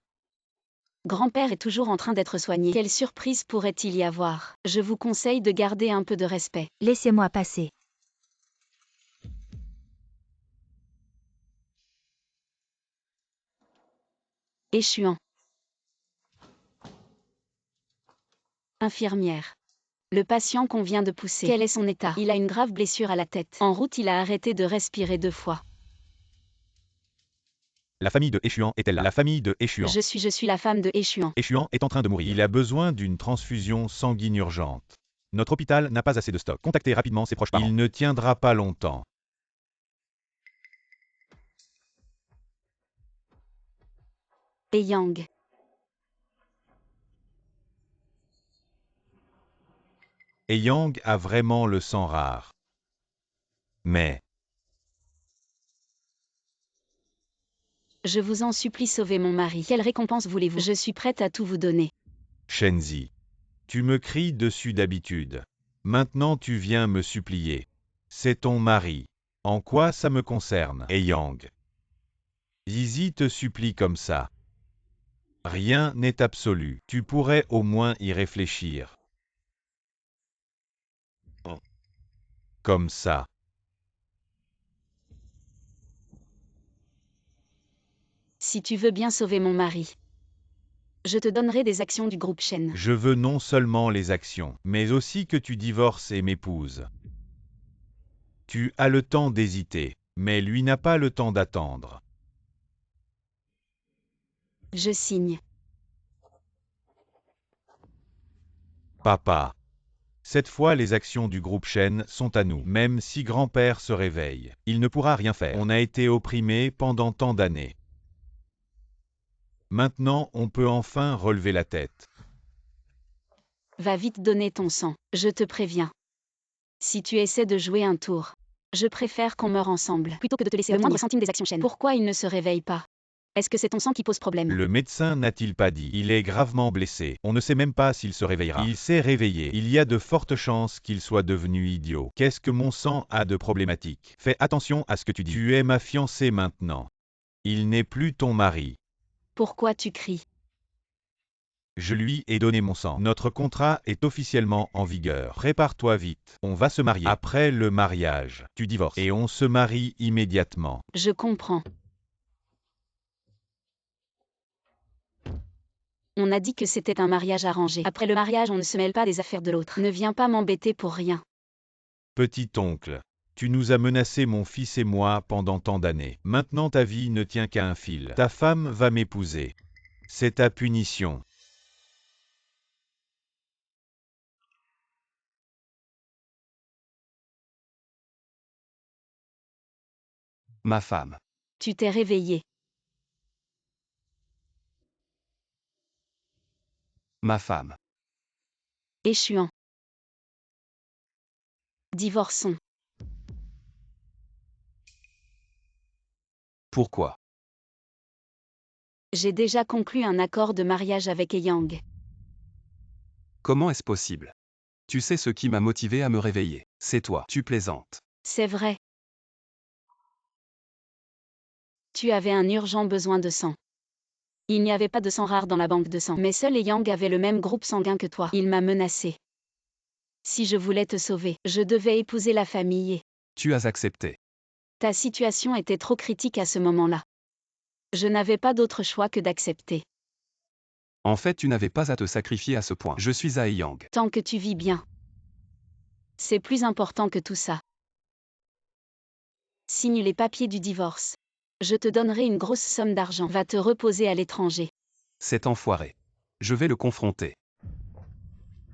Grand-père est toujours en train d'être soigné. Quelle surprise pourrait-il y avoir? Je vous conseille de garder un peu de respect. Laissez-moi passer. Échuan. Infirmière. Le patient qu'on vient de pousser. Quel est son état? Il a une grave blessure à la tête. En route, il a arrêté de respirer 2 fois. La famille de Échuan est-elle là? La famille de Échuan. Je suis la femme de Échuan. Échuan est en train de mourir. Il a besoin d'une transfusion sanguine urgente. Notre hôpital n'a pas assez de stock. Contactez rapidement ses proches parents. Il ne tiendra pas longtemps. Et Yang. Et Yang a vraiment le sang rare. Mais, Je vous en supplie, sauvez mon mari. Quelle récompense voulez-vous? Je suis prête à tout vous donner. Shenzi, tu me cries dessus d'habitude. Maintenant tu viens me supplier. C'est ton mari. En quoi ça me concerne? Et Yang. Zizi te supplie comme ça. Rien n'est absolu. Tu pourrais au moins y réfléchir. Comme ça. Si tu veux bien sauver mon mari, je te donnerai des actions du groupe Shen. Je veux non seulement les actions, mais aussi que tu divorces et m'épouses. Tu as le temps d'hésiter, mais lui n'a pas le temps d'attendre. Je signe. Papa. Cette fois les actions du groupe Shen sont à nous. Même si grand-père se réveille, il ne pourra rien faire. On a été opprimés pendant tant d'années. Maintenant on peut enfin relever la tête. Va vite donner ton sang, je te préviens. Si tu essaies de jouer un tour, je préfère qu'on meure ensemble, plutôt que de te laisser le moindre centime des actions Shen. Pourquoi il ne se réveille pas? Est-ce que c'est ton sang qui pose problème? Le médecin n'a-t-il pas dit? Il est gravement blessé. On ne sait même pas s'il se réveillera. Il s'est réveillé. Il y a de fortes chances qu'il soit devenu idiot. Qu'est-ce que mon sang a de problématique? Fais attention à ce que tu dis. Tu es ma fiancée maintenant. Il n'est plus ton mari. Pourquoi tu cries? Je lui ai donné mon sang. Notre contrat est officiellement en vigueur. Prépare-toi vite. On va se marier. Après le mariage, tu divorces. Et on se marie immédiatement. Je comprends. On a dit que c'était un mariage arrangé. Après le mariage, on ne se mêle pas des affaires de l'autre. Ne viens pas m'embêter pour rien. Petit oncle, tu nous as menacé mon fils et moi pendant tant d'années. Maintenant ta vie ne tient qu'à un fil. Ta femme va m'épouser. C'est ta punition. Ma femme. Tu t'es réveillé. Ma femme. Échuant. Divorçons. Pourquoi? J'ai déjà conclu un accord de mariage avec Eyang. Comment est-ce possible? Tu sais ce qui m'a motivé à me réveiller. C'est toi. Tu plaisantes. C'est vrai. Tu avais un urgent besoin de sang. Il n'y avait pas de sang rare dans la banque de sang, mais seul Eyang avait le même groupe sanguin que toi. Il m'a menacé. Si je voulais te sauver, je devais épouser la famille. Tu as accepté. Ta situation était trop critique à ce moment-là. Je n'avais pas d'autre choix que d'accepter. En fait, tu n'avais pas à te sacrifier à ce point. Je suis à Eyang. Tant que tu vis bien. C'est plus important que tout ça. Signe les papiers du divorce. Je te donnerai une grosse somme d'argent. Va te reposer à l'étranger. Cet enfoiré. Je vais le confronter.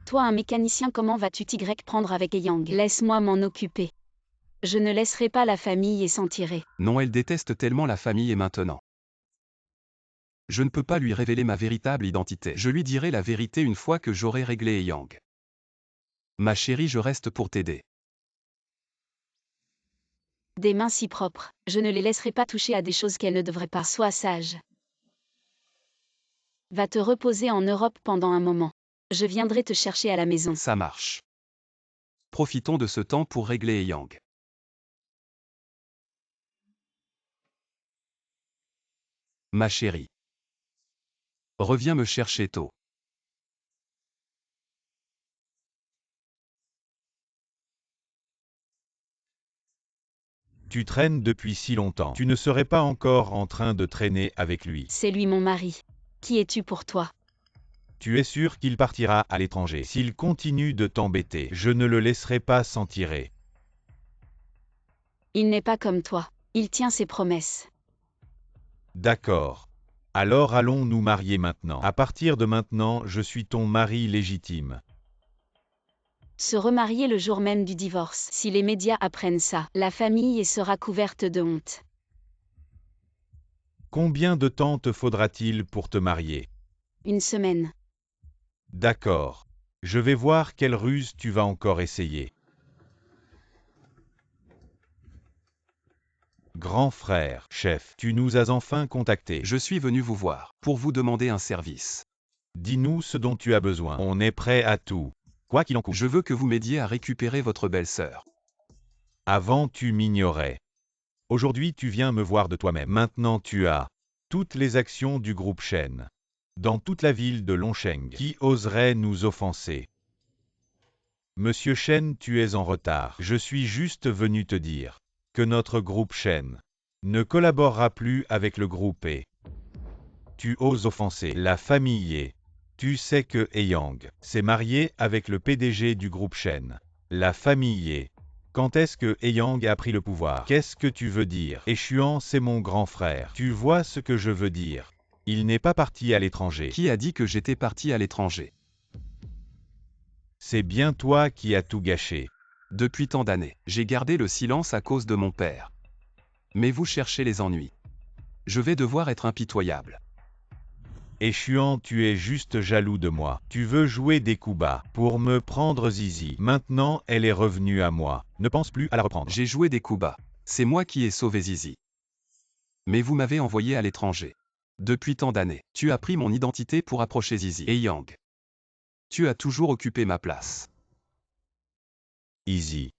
Toi, un mécanicien, comment vas-tu t'y prendre avec Eyang? Laisse-moi m'en occuper. Je ne laisserai pas la famille s'en tirer. Non, elle déteste tellement la famille et maintenant. Je ne peux pas lui révéler ma véritable identité. Je lui dirai la vérité une fois que j'aurai réglé Eyang. Ma chérie, je reste pour t'aider. Des mains si propres, je ne les laisserai pas toucher à des choses qu'elles ne devraient pas. Sois sage. Va te reposer en Europe pendant un moment. Je viendrai te chercher à la maison. Ça marche. Profitons de ce temps pour régler Eyang. Ma chérie. Reviens me chercher tôt. Tu traînes depuis si longtemps. Tu ne serais pas encore en train de traîner avec lui. C'est lui mon mari. Qui es-tu pour toi? Tu es sûr qu'il partira à l'étranger. S'il continue de t'embêter, je ne le laisserai pas s'en tirer. Il n'est pas comme toi. Il tient ses promesses. D'accord. Alors allons nous marier maintenant. À partir de maintenant, je suis ton mari légitime. Se remarier le jour même du divorce. Si les médias apprennent ça, la famille sera couverte de honte. Combien de temps te faudra-t-il pour te marier? Une semaine. D'accord. Je vais voir quelle ruse tu vas encore essayer. Grand frère, chef, tu nous as enfin contactés. Je suis venu vous voir, pour vous demander un service. Dis-nous ce dont tu as besoin. On est prêt à tout. Quoi qu'il en coûte. Je veux que vous m'aidiez à récupérer votre belle-sœur. Avant tu m'ignorais. Aujourd'hui tu viens me voir de toi-même. Maintenant tu as toutes les actions du groupe Shen. Dans toute la ville de Longsheng. Qui oserait nous offenser? Monsieur Shen, tu es en retard. Je suis juste venu te dire que notre groupe Shen ne collaborera plus avec le groupe E. Tu oses offenser la famille E. Tu sais que Eyang s'est marié avec le PDG du groupe Shen. La famille E. Quand est-ce que Eyang a pris le pouvoir? Qu'est-ce que tu veux dire? Échuant, c'est mon grand frère. Tu vois ce que je veux dire? Il n'est pas parti à l'étranger. Qui a dit que j'étais parti à l'étranger? C'est bien toi qui as tout gâché. Depuis tant d'années, j'ai gardé le silence à cause de mon père. Mais vous cherchez les ennuis. Je vais devoir être impitoyable. Échuant, tu es juste jaloux de moi. Tu veux jouer des coups bas pour me prendre Zizi. Maintenant, elle est revenue à moi. Ne pense plus à la reprendre. J'ai joué des coups bas. C'est moi qui ai sauvé Zizi. Mais vous m'avez envoyé à l'étranger. Depuis tant d'années, tu as pris mon identité pour approcher Zizi et Yang. Tu as toujours occupé ma place. Easy.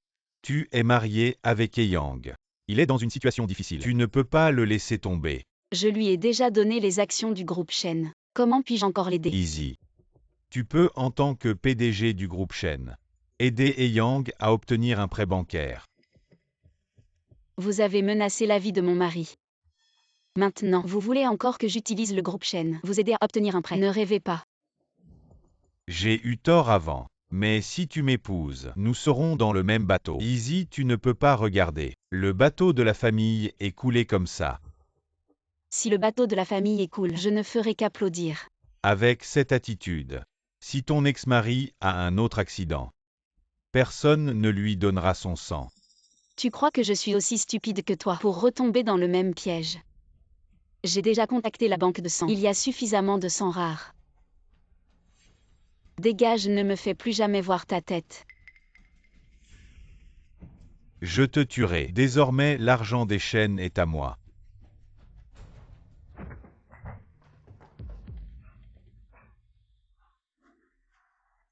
Tu es marié avec Yang. Il est dans une situation difficile. Tu ne peux pas le laisser tomber. Je lui ai déjà donné les actions du groupe Shen. Comment puis-je encore l'aider? Easy. Tu peux, en tant que PDG du groupe Shen, aider Yang à obtenir un prêt bancaire. Vous avez menacé la vie de mon mari. Maintenant, vous voulez encore que j'utilise le groupe Shen, vous aider à obtenir un prêt. Ne rêvez pas. J'ai eu tort avant. Mais si tu m'épouses, nous serons dans le même bateau. Easy, tu ne peux pas regarder. Le bateau de la famille est coulé comme ça. Si le bateau de la famille est cool, je ne ferai qu'applaudir. Avec cette attitude, si ton ex-mari a un autre accident, personne ne lui donnera son sang. Tu crois que je suis aussi stupide que toi pour retomber dans le même piège? J'ai déjà contacté la banque de sang. Il y a suffisamment de sang rare. Dégage, ne me fais plus jamais voir ta tête. Je te tuerai. Désormais, l'argent des chaînes est à moi.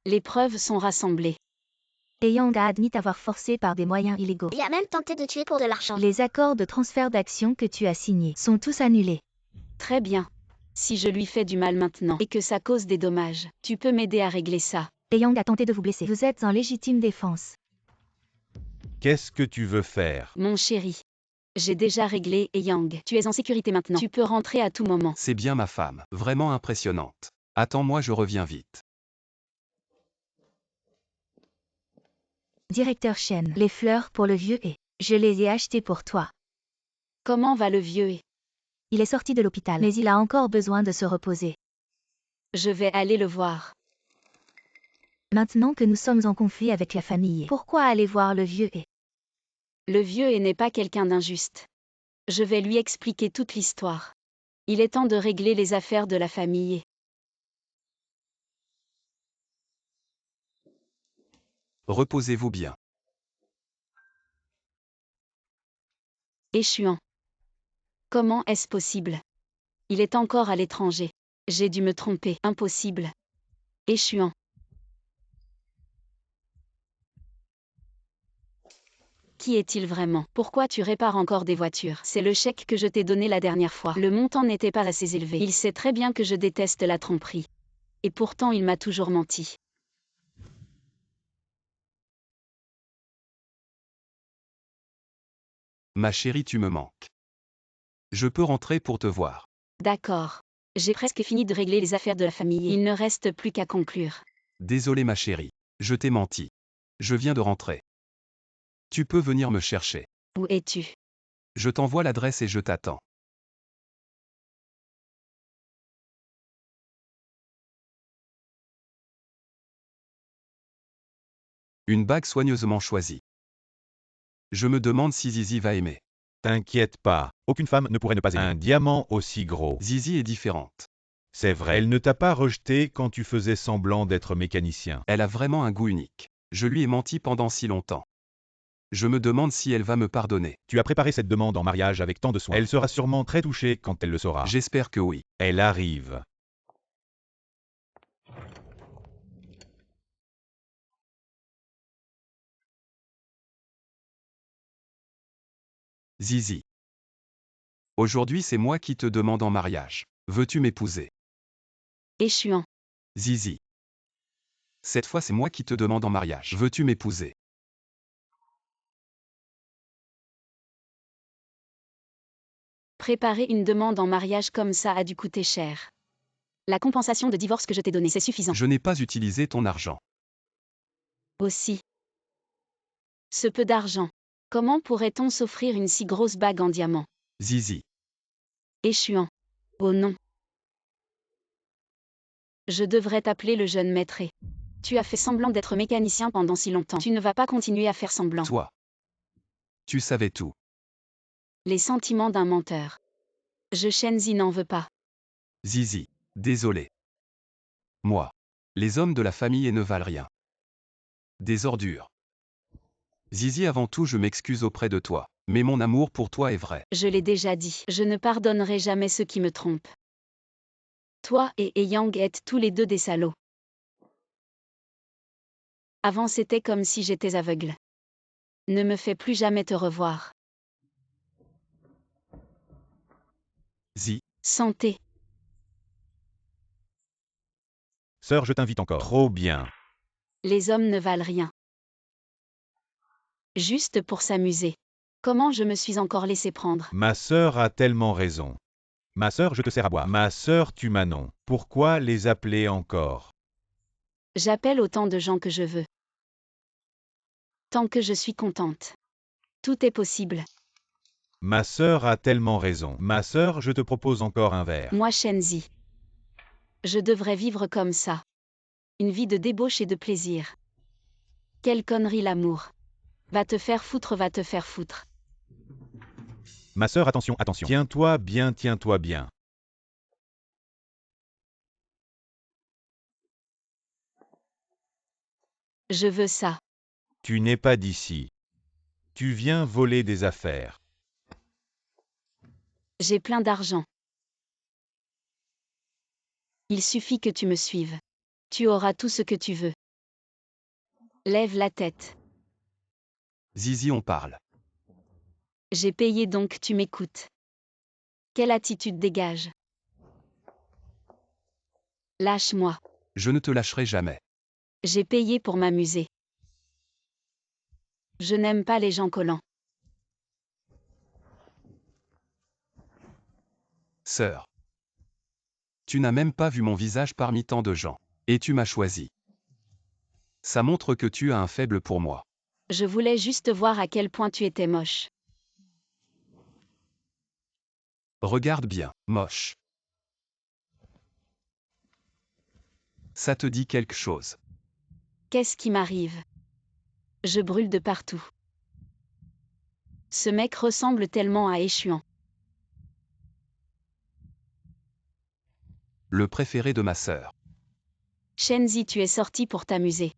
Les preuves sont rassemblées. Et Yang a admis t'avoir forcé par des moyens illégaux. Il a même tenté de tuer pour de l'argent. Les accords de transfert d'actions que tu as signés sont tous annulés. Très bien. Si je lui fais du mal maintenant et que ça cause des dommages, tu peux m'aider à régler ça. Et Yang a tenté de vous blesser. Vous êtes en légitime défense. Qu'est-ce que tu veux faire? Mon chéri. J'ai déjà réglé et Yang. Tu es en sécurité maintenant. Tu peux rentrer à tout moment. C'est bien ma femme, vraiment impressionnante. Attends-moi, je reviens vite. Directeur Shen, les fleurs pour le vieux et je les ai achetées pour toi. Comment va le vieux? Il est sorti de l'hôpital, mais il a encore besoin de se reposer. Je vais aller le voir. Maintenant que nous sommes en conflit avec la famille, pourquoi aller voir le vieux et Le vieux n'est pas quelqu'un d'injuste. Je vais lui expliquer toute l'histoire. Il est temps de régler les affaires de la famille. Reposez-vous bien. Échuant. Comment est-ce possible? Il est encore à l'étranger. J'ai dû me tromper. Impossible. Échuant. Qui est-il vraiment? Pourquoi tu répares encore des voitures? C'est le chèque que je t'ai donné la dernière fois. Le montant n'était pas assez élevé. Il sait très bien que je déteste la tromperie. Et pourtant il m'a toujours menti. Ma chérie, tu me manques. Je peux rentrer pour te voir. D'accord. J'ai presque fini de régler les affaires de la famille. Il ne reste plus qu'à conclure. Désolé ma chérie. Je t'ai menti. Je viens de rentrer. Tu peux venir me chercher. Où es-tu? Je t'envoie l'adresse et je t'attends. Une bague soigneusement choisie. Je me demande si Zizi va aimer. T'inquiète pas, aucune femme ne pourrait ne pas aimer un diamant aussi gros. Zizi est différente. C'est vrai, elle ne t'a pas rejeté quand tu faisais semblant d'être mécanicien. Elle a vraiment un goût unique. Je lui ai menti pendant si longtemps. Je me demande si elle va me pardonner. Tu as préparé cette demande en mariage avec tant de soin. Elle sera sûrement très touchée quand elle le saura. J'espère que oui. Elle arrive. Zizi. Aujourd'hui c'est moi qui te demande en mariage. Veux-tu m'épouser? Échuant. Zizi. Cette fois c'est moi qui te demande en mariage. Veux-tu m'épouser? Préparer une demande en mariage comme ça a dû coûter cher. La compensation de divorce que je t'ai donnée, c'est suffisant. Je n'ai pas utilisé ton argent. Aussi. Ce peu d'argent. Comment pourrait-on s'offrir une si grosse bague en diamant? Zizi. Échuant. Oh non. Je devrais t'appeler le jeune maître. Tu as fait semblant d'être mécanicien pendant si longtemps. Tu ne vas pas continuer à faire semblant. Toi. Tu savais tout. Les sentiments d'un menteur. Shenzi n'en veut pas. Zizi. Désolé. Moi. Les hommes de la famille ne valent rien. Des ordures. Zizi, avant tout, je m'excuse auprès de toi. Mais mon amour pour toi est vrai. Je l'ai déjà dit. Je ne pardonnerai jamais ceux qui me trompent. Toi et Yang êtes tous les deux des salauds. Avant c'était comme si j'étais aveugle. Ne me fais plus jamais te revoir. Zi, Santé. Sœur, je t'invite encore. Trop bien. Les hommes ne valent rien. Juste pour s'amuser. Comment je me suis encore laissé prendre? Ma sœur a tellement raison. Ma sœur, je te sers à boire. Ma sœur, tu Manon. Pourquoi les appeler encore? J'appelle autant de gens que je veux. Tant que je suis contente. Tout est possible. Ma sœur a tellement raison. Ma sœur, je te propose encore un verre. Moi, Shenzi. Je devrais vivre comme ça. Une vie de débauche et de plaisir. Quelle connerie l'amour. Va te faire foutre, va te faire foutre. Ma sœur, attention, attention. Tiens-toi bien, tiens-toi bien. Je veux ça. Tu n'es pas d'ici. Tu viens voler des affaires. J'ai plein d'argent. Il suffit que tu me suives. Tu auras tout ce que tu veux. Lève la tête. Zizi, on parle. J'ai payé donc tu m'écoutes. Quelle attitude dégage? Lâche-moi. Je ne te lâcherai jamais. J'ai payé pour m'amuser. Je n'aime pas les gens collants. Sœur. Tu n'as même pas vu mon visage parmi tant de gens. Et tu m'as choisi. Ça montre que tu as un faible pour moi. Je voulais juste voir à quel point tu étais moche. Regarde bien, moche. Ça te dit quelque chose. Qu'est-ce qui m'arrive? Je brûle de partout. Ce mec ressemble tellement à Échuan. Le préféré de ma sœur. Shenzi, tu es sorti pour t'amuser.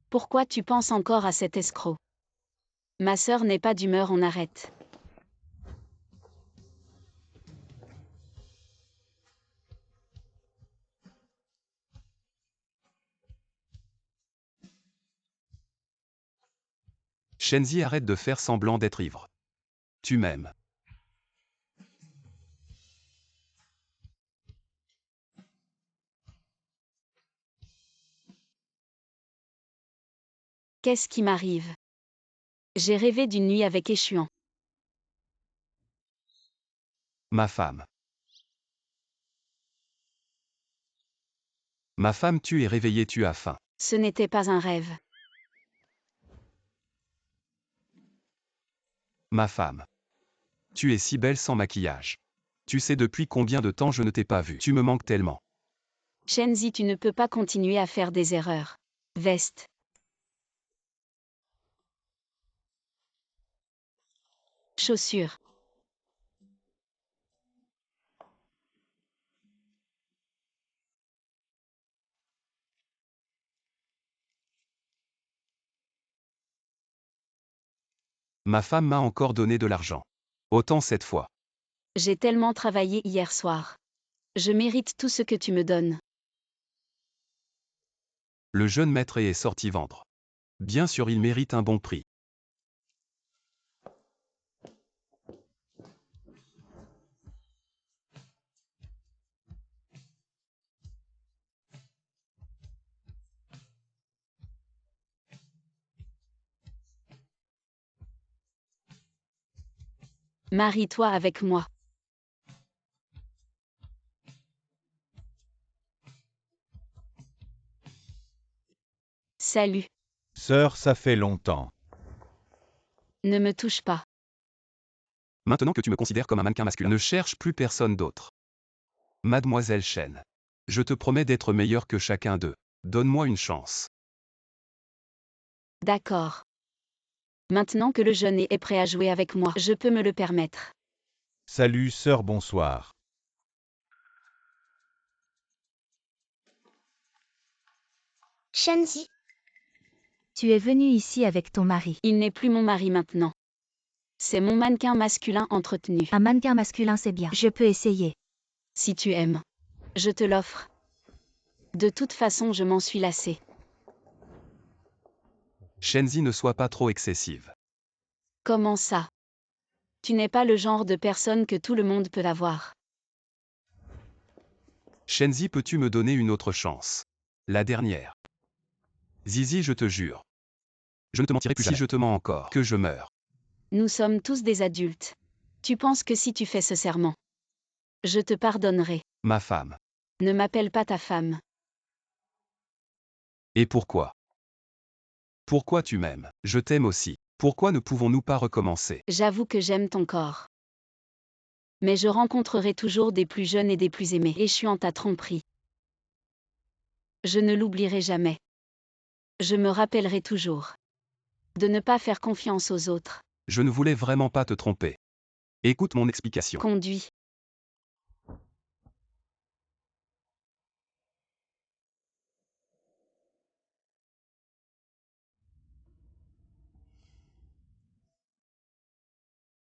Pourquoi tu penses encore à cet escroc? Ma sœur n'est pas d'humeur, on arrête. Shenzi, arrête de faire semblant d'être ivre. Tu m'aimes. Qu'est-ce qui m'arrive? J'ai rêvé d'une nuit avec Échuan. Ma femme. Ma femme, tu es réveillée, tu as faim. Ce n'était pas un rêve. Ma femme. Tu es si belle sans maquillage. Tu sais depuis combien de temps je ne t'ai pas vue. Tu me manques tellement. Shenzi, tu ne peux pas continuer à faire des erreurs. Veste. Chaussures. Ma femme m'a encore donné de l'argent. Autant cette fois. J'ai tellement travaillé hier soir. Je mérite tout ce que tu me donnes. Le jeune maître est sorti vendre. Bien sûr, il mérite un bon prix. Marie-toi avec moi. Salut. Sœur, ça fait longtemps. Ne me touche pas. Maintenant que tu me considères comme un mannequin masculin, ne cherche plus personne d'autre. Mademoiselle Chen. Je te promets d'être meilleur que chacun d'eux. Donne-moi une chance. D'accord. Maintenant que le jeune est prêt à jouer avec moi, je peux me le permettre. Salut, sœur, bonsoir. Shenzi, Tu es venu ici avec ton mari. Il n'est plus mon mari maintenant. C'est mon mannequin masculin entretenu. Un mannequin masculin, c'est bien. Je peux essayer. Si tu aimes, je te l'offre. De toute façon, je m'en suis lassée. Shenzi, ne sois pas trop excessive. Comment ça? Tu n'es pas le genre de personne que tout le monde peut avoir. Shenzi, peux-tu me donner une autre chance? La dernière. Zizi, je te jure. Je ne te mentirai plus jamais. Si je te mens encore, que je meure. Nous sommes tous des adultes. Tu penses que si tu fais ce serment, je te pardonnerai. Ma femme. Ne m'appelle pas ta femme. Et pourquoi? Pourquoi tu m'aimes? Je t'aime aussi. Pourquoi ne pouvons-nous pas recommencer? J'avoue que j'aime ton corps. Mais je rencontrerai toujours des plus jeunes et des plus aimés, échouant ta tromperie. Je ne l'oublierai jamais. Je me rappellerai toujours de ne pas faire confiance aux autres. Je ne voulais vraiment pas te tromper. Écoute mon explication. Conduis.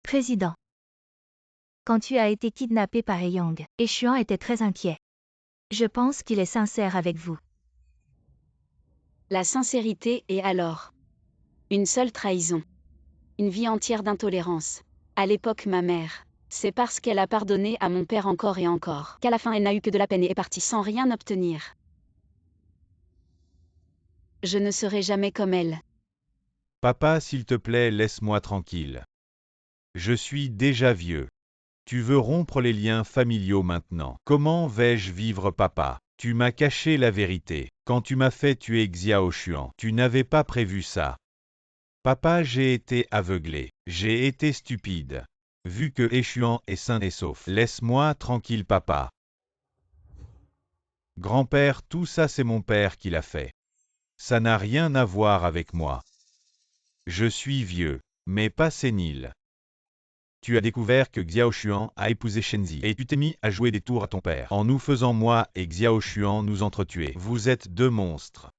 Président. Quand tu as été kidnappé par Eyang, Échuan était très inquiet. Je pense qu'il est sincère avec vous. La sincérité est alors une seule trahison. Une vie entière d'intolérance. À l'époque, ma mère, c'est parce qu'elle a pardonné à mon père encore et encore, qu'à la fin elle n'a eu que de la peine et est partie sans rien obtenir. Je ne serai jamais comme elle. Papa, s'il te plaît, laisse-moi tranquille. Je suis déjà vieux. Tu veux rompre les liens familiaux maintenant. Comment vais-je vivre, papa? Tu m'as caché la vérité. Quand tu m'as fait tuer Xiao Xuan, tu n'avais pas prévu ça. Papa, j'ai été aveuglé. J'ai été stupide. Vu que Échuan est sain et sauf. Laisse-moi tranquille, papa. Grand-père, tout ça c'est mon père qui l'a fait. Ça n'a rien à voir avec moi. Je suis vieux, mais pas sénile. Tu as découvert que Xiao Xuan a épousé Shenzi et tu t'es mis à jouer des tours à ton père. En nous faisant moi et Xiao Xuan nous entretuer. Vous êtes deux monstres.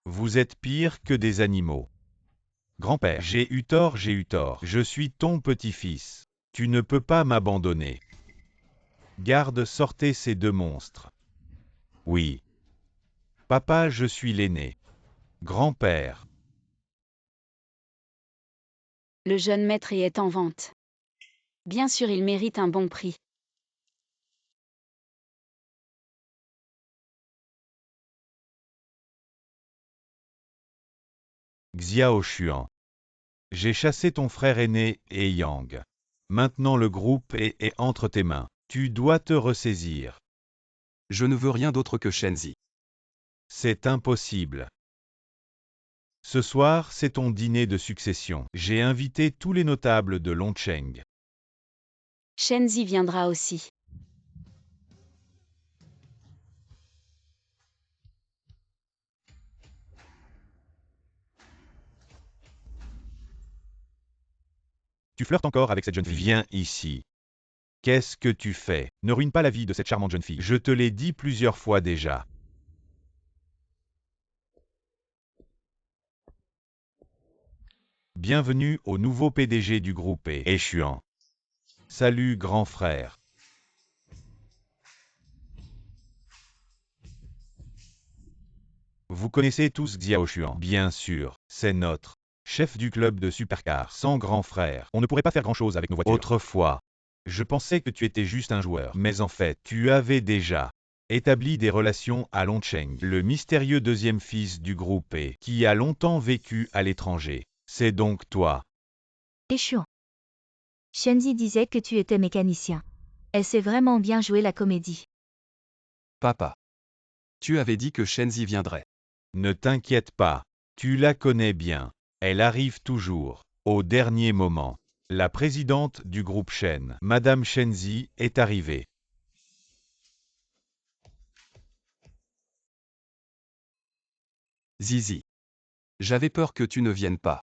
Vous êtes pires que des animaux. Grand-père, j'ai eu tort, j'ai eu tort. Je suis ton petit-fils. Tu ne peux pas m'abandonner. Garde, sortez ces deux monstres. Oui. Papa, je suis l'aîné. Grand-père. Le jeune maître y est en vente. Bien sûr, il mérite un bon prix. Xiao Xuan. J'ai chassé ton frère aîné, et Yang. Maintenant le groupe est entre tes mains. Tu dois te ressaisir. Je ne veux rien d'autre que Shenzi. C'est impossible. Ce soir, c'est ton dîner de succession. J'ai invité tous les notables de Longcheng. Shenzi viendra aussi. Tu flirtes encore avec cette jeune fille. Viens ici. Qu'est-ce que tu fais? Ne ruine pas la vie de cette charmante jeune fille. Je te l'ai dit plusieurs fois déjà. Bienvenue au nouveau PDG du groupe Échuan. Salut grand frère. Vous connaissez tous Xiao Xuan? Bien sûr, c'est notre chef du club de supercar. Sans grand frère, on ne pourrait pas faire grand-chose avec nos voitures. Autrefois, je pensais que tu étais juste un joueur. Mais en fait, tu avais déjà établi des relations à Longcheng, le mystérieux deuxième fils du groupe qui a longtemps vécu à l'étranger. C'est donc toi. Échuan. Shenzi disait que tu étais mécanicien. Elle sait vraiment bien jouer la comédie. Papa. Tu avais dit que Shenzi viendrait. Ne t'inquiète pas, tu la connais bien. Elle arrive toujours, au dernier moment. La présidente du groupe Shen, Madame Shenzi, est arrivée. Zizi. J'avais peur que tu ne viennes pas.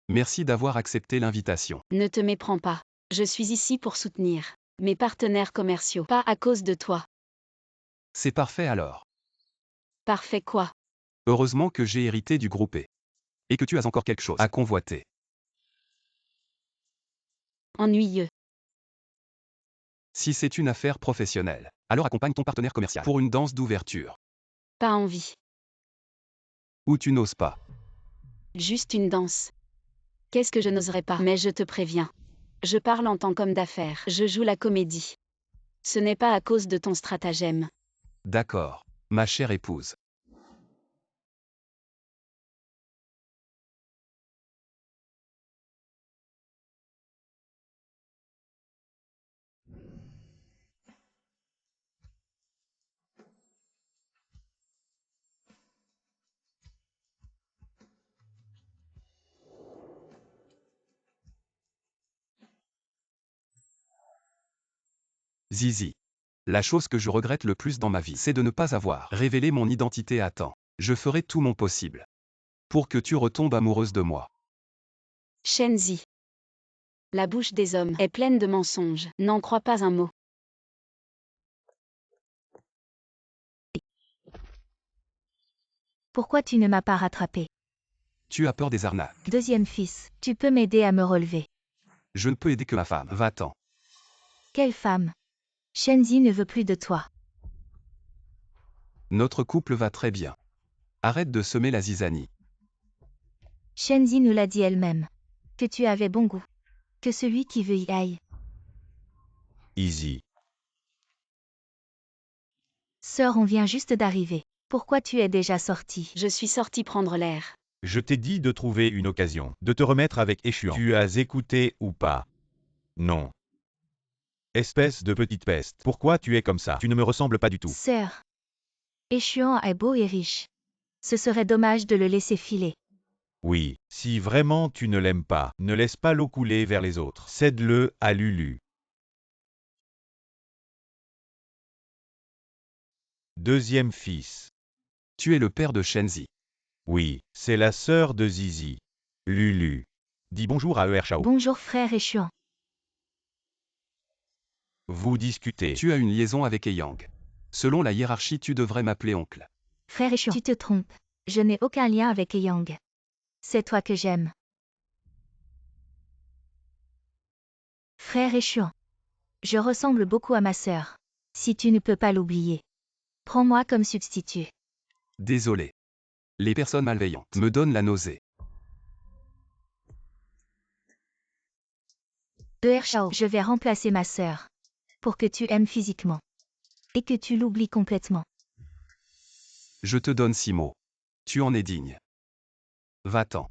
Merci d'avoir accepté l'invitation. Ne te méprends pas. Je suis ici pour soutenir mes partenaires commerciaux, pas à cause de toi. C'est parfait alors. Parfait quoi? Heureusement que j'ai hérité du groupe et que tu as encore quelque chose à convoiter. Ennuyeux. Si c'est une affaire professionnelle, alors accompagne ton partenaire commercial pour une danse d'ouverture. Pas envie. Ou tu n'oses pas. Juste une danse. Qu'est-ce que je n'oserais pas? Mais je te préviens. Je parle en tant qu'homme d'affaires. Je joue la comédie. Ce n'est pas à cause de ton stratagème. D'accord, ma chère épouse. Zizi. La chose que je regrette le plus dans ma vie, c'est de ne pas avoir révélé mon identité à temps. Je ferai tout mon possible pour que tu retombes amoureuse de moi. Shenzi. La bouche des hommes est pleine de mensonges. N'en crois pas un mot. Pourquoi tu ne m'as pas rattrapé? Tu as peur des arnaques. Deuxième fils, tu peux m'aider à me relever. Je ne peux aider que ma femme. Va-t'en. Quelle femme? Shenzi ne veut plus de toi. Notre couple va très bien. Arrête de semer la zizanie. Shenzi nous l'a dit elle-même. Que tu avais bon goût. Que celui qui veut y aille. Easy. Sœur, on vient juste d'arriver. Pourquoi tu es déjà sortie? Je suis sortie prendre l'air. Je t'ai dit de trouver une occasion, de te remettre avec Échuan. Tu as écouté ou pas? Non. Espèce de petite peste. Pourquoi tu es comme ça? Tu ne me ressembles pas du tout. Sœur. Échuan est beau et riche. Ce serait dommage de le laisser filer. Oui, si vraiment tu ne l'aimes pas, ne laisse pas l'eau couler vers les autres. Cède-le à Lulu. Deuxième fils. Tu es le père de Shenzi. Oui, c'est la sœur de Zizi. Lulu. Dis bonjour à Chao. Bonjour frère Échuan. Vous discutez. Tu as une liaison avec Eyang. Selon la hiérarchie, tu devrais m'appeler oncle. Frère Échuan. Tu te trompes. Je n'ai aucun lien avec Eyang. C'est toi que j'aime. Frère Échuan. Je ressemble beaucoup à ma sœur. Si tu ne peux pas l'oublier. Prends-moi comme substitut. Désolé. Les personnes malveillantes me donnent la nausée. Chao, je vais remplacer ma sœur. Pour que tu aimes physiquement. Et que tu l'oublies complètement. Je te donne 6 mots. Tu en es digne. Va-t'en.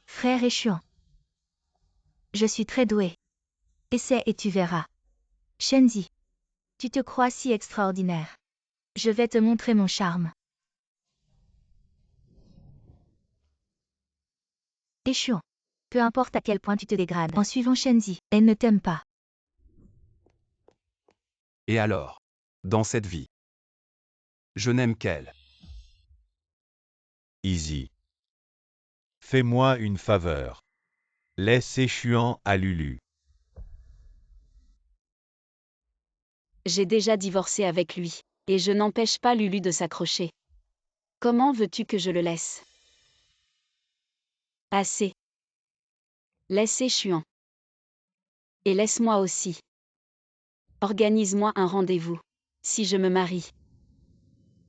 Frère Échuan. Je suis très doué. Essaie et tu verras. Shenzi. Tu te crois si extraordinaire. Je vais te montrer mon charme. Échuan. Peu importe à quel point tu te dégrades. En suivant Shenzi, elle ne t'aime pas. Et alors? Dans cette vie, je n'aime qu'elle. Easy. Fais-moi une faveur. Laisse Échuan à Lulu. J'ai déjà divorcé avec lui. Et je n'empêche pas Lulu de s'accrocher. Comment veux-tu que je le laisse? Assez. Laisse Échuan. Et laisse-moi aussi. Organise-moi un rendez-vous. Si je me marie.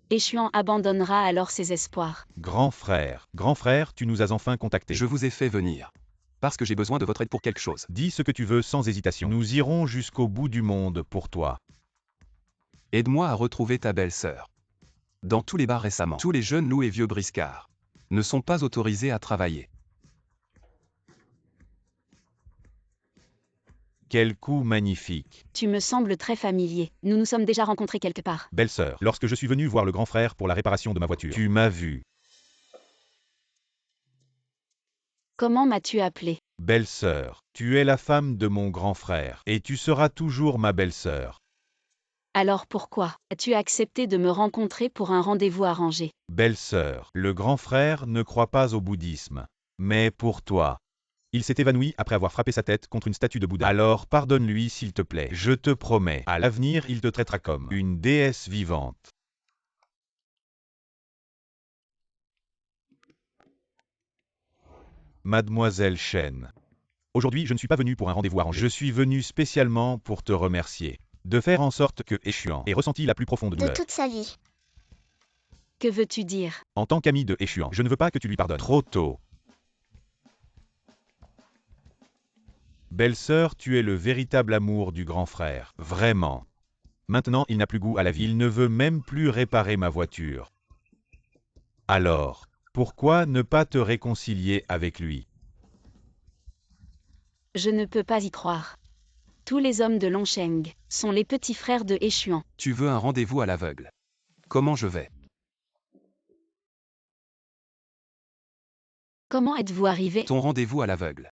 Échuan abandonnera alors ses espoirs. Grand frère, tu nous as enfin contactés. Je vous ai fait venir. Parce que j'ai besoin de votre aide pour quelque chose. Dis ce que tu veux sans hésitation. Nous irons jusqu'au bout du monde pour toi. Aide-moi à retrouver ta belle-sœur. Dans tous les bars récemment, tous les jeunes loups et vieux briscards ne sont pas autorisés à travailler. Quel coup magnifique. Tu me sembles très familier. Nous nous sommes déjà rencontrés quelque part. Belle-sœur, lorsque je suis venu voir le grand frère pour la réparation de ma voiture, tu m'as vu. Comment m'as-tu appelé? Belle-sœur, tu es la femme de mon grand frère, et tu seras toujours ma belle-sœur. Alors pourquoi as-tu accepté de me rencontrer pour un rendez-vous arrangé? Belle-sœur, le grand frère ne croit pas au bouddhisme. Mais pour toi. Il s'est évanoui après avoir frappé sa tête contre une statue de Bouddha. Alors pardonne-lui s'il te plaît. Je te promets, à l'avenir il te traitera comme une déesse vivante. Mademoiselle Chen. Aujourd'hui, je ne suis pas venu pour un rendez-vous arrangé. Je suis venu spécialement pour te remercier. De faire en sorte que Échuan ait ressenti la plus profonde De douleur. toute sa vie. Que veux-tu dire? En tant qu'ami de Échuan, je ne veux pas que tu lui pardonnes. Trop tôt. Belle-sœur, tu es le véritable amour du grand frère. Vraiment. Maintenant, il n'a plus goût à la vie. Il ne veut même plus réparer ma voiture. Alors, pourquoi ne pas te réconcilier avec lui? Je ne peux pas y croire. Tous les hommes de Longsheng sont les petits frères de Échuan. Tu veux un rendez-vous à l'aveugle. Comment je vais? Comment êtes-vous arrivé? Ton rendez-vous à l'aveugle.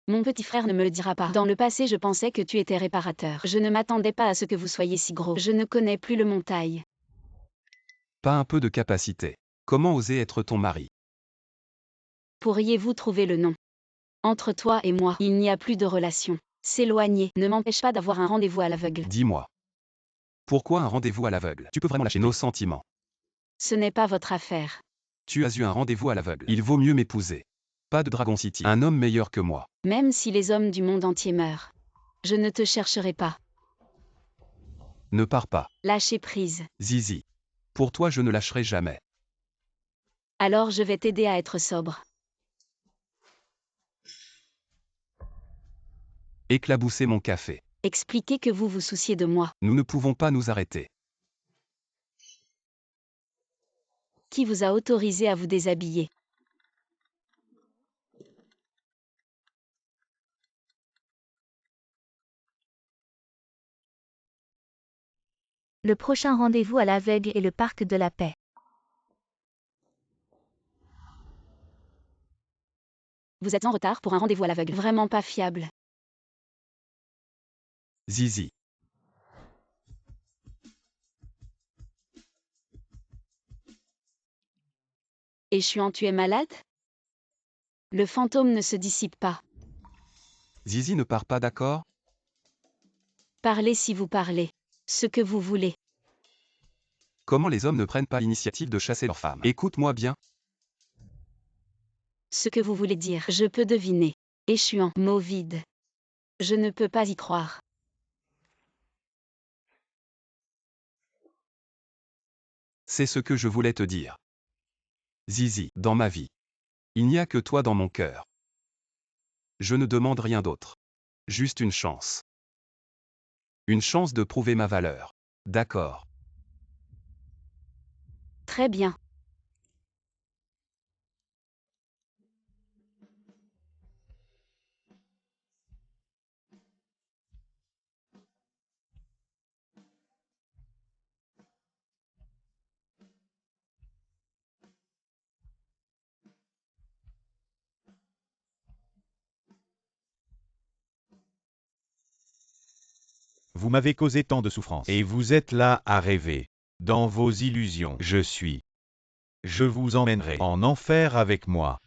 Mon petit frère ne me le dira pas. Dans le passé, je pensais que tu étais réparateur. Je ne m'attendais pas à ce que vous soyez si gros. Je ne connais plus le montagne. Pas un peu de capacité. Comment oser être ton mari? Pourriez-vous trouver le nom? Entre toi et moi, il n'y a plus de relation. S'éloigner ne m'empêche pas d'avoir un rendez-vous à l'aveugle. Dis-moi. Pourquoi un rendez-vous à l'aveugle? Tu peux vraiment lâcher nos sentiments. Ce n'est pas votre affaire. Tu as eu un rendez-vous à l'aveugle. Il vaut mieux m'épouser. Pas de Dragon City. Un homme meilleur que moi. Même si les hommes du monde entier meurent, je ne te chercherai pas. Ne pars pas. Lâchez prise. Zizi. Pour toi je ne lâcherai jamais. Alors je vais t'aider à être sobre. Éclabousser mon café. Expliquez que vous vous souciez de moi. Nous ne pouvons pas nous arrêter. Qui vous a autorisé à vous déshabiller? Le prochain rendez-vous à l'aveugle est le parc de la paix. Vous êtes en retard pour un rendez-vous à l'aveugle. Vraiment pas fiable. Zizi. Échuan, tu es malade? Le fantôme ne se dissipe pas. Zizi ne part pas, d'accord? Parlez si vous parlez. Ce que vous voulez. Comment les hommes ne prennent pas l'initiative de chasser leurs femmes? Écoute-moi bien. Ce que vous voulez dire, je peux deviner. Échuan, mot vide. Je ne peux pas y croire. C'est ce que je voulais te dire. Zizi, dans ma vie. Il n'y a que toi dans mon cœur. Je ne demande rien d'autre. Juste une chance. Une chance de prouver ma valeur. D'accord. Très bien. Vous m'avez causé tant de souffrance. Et vous êtes là à rêver. Dans vos illusions, je suis. Je vous emmènerai en enfer avec moi.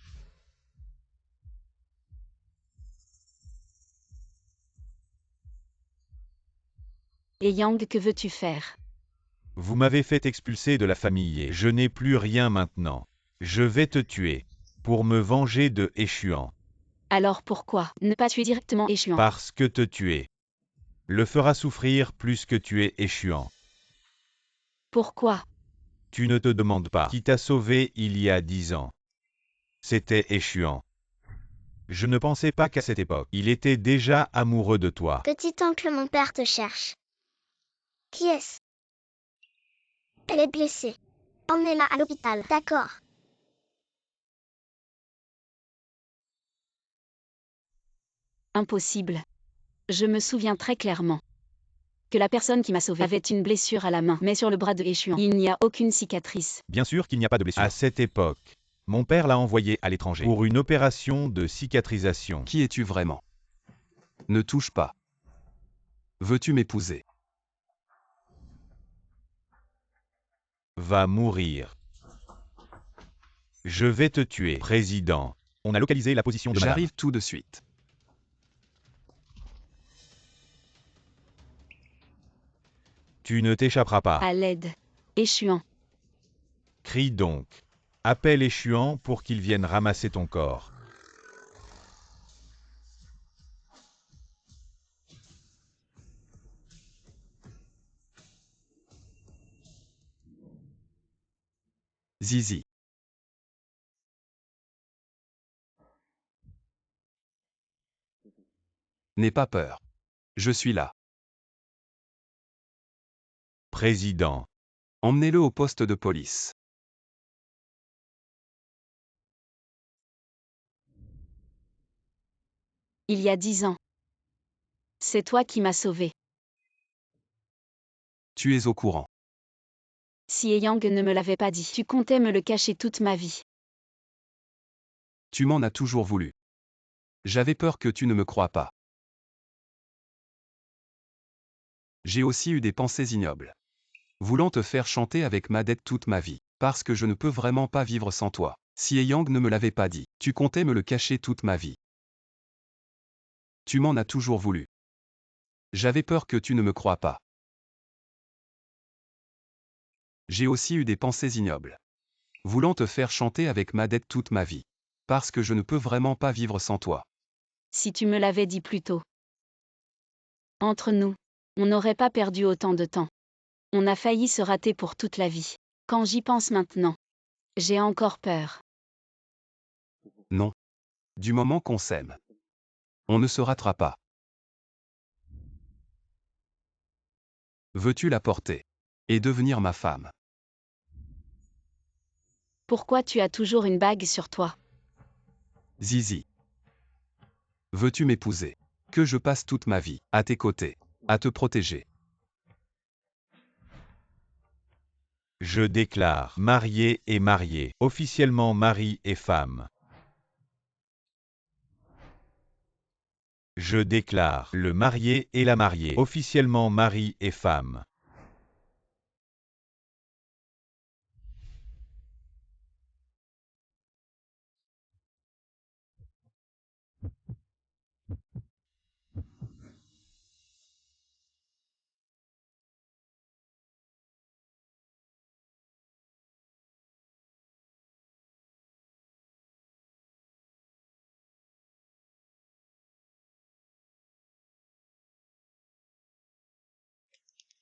Et Yang, que veux-tu faire? Vous m'avez fait expulser de la famille et je n'ai plus rien maintenant. Je vais te tuer. Pour me venger de Échuan. Alors pourquoi ne pas tuer directement Échuan? Parce que te tuer le fera souffrir plus que tuer Échuan. Pourquoi? Tu ne te demandes pas qui t'a sauvé il y a 10 ans. C'était Échuan. Je ne pensais pas qu'à cette époque, il était déjà amoureux de toi. Petit oncle, mon père te cherche. Qui est-ce? Elle est blessée. Emmenez-la à l'hôpital. D'accord. Impossible. Je me souviens très clairement que la personne qui m'a sauvée avait une blessure à la main, mais sur le bras de Échuan, il n'y a aucune cicatrice. Bien sûr qu'il n'y a pas de blessure. À cette époque, mon père l'a envoyé à l'étranger pour une opération de cicatrisation. Qui es-tu vraiment? Ne touche pas. Veux-tu m'épouser? Va mourir. Je vais te tuer, président. On a localisé la position de madame. J'arrive tout de suite. Tu ne t'échapperas pas. À l'aide. Échuan. Crie donc. Appelle Échuan pour qu'il vienne ramasser ton corps. Zizi. N'aie pas peur. Je suis là. Président. Emmenez-le au poste de police. Il y a 10 ans. C'est toi qui m'as sauvé. Tu es au courant. Si Yang ne me l'avait pas dit, tu comptais me le cacher toute ma vie. Tu m'en as toujours voulu. J'avais peur que tu ne me crois pas. J'ai aussi eu des pensées ignobles. Voulant te faire chanter avec ma dette toute ma vie, parce que je ne peux vraiment pas vivre sans toi. Si Yang ne me l'avait pas dit, tu comptais me le cacher toute ma vie. Tu m'en as toujours voulu. J'avais peur que tu ne me crois pas. J'ai aussi eu des pensées ignobles. Voulant te faire chanter avec ma dette toute ma vie, parce que je ne peux vraiment pas vivre sans toi. Si tu me l'avais dit plus tôt. Entre nous, on n'aurait pas perdu autant de temps. On a failli se rater pour toute la vie. Quand j'y pense maintenant, j'ai encore peur. Non. Du moment qu'on s'aime, on ne se ratera pas. Veux-tu la porter et devenir ma femme? Pourquoi tu as toujours une bague sur toi? Zizi. Veux-tu m'épouser? Que je passe toute ma vie à tes côtés, à te protéger. Je déclare marié et marié, officiellement mari et femme. Je déclare le marié et la mariée, officiellement mari et femme.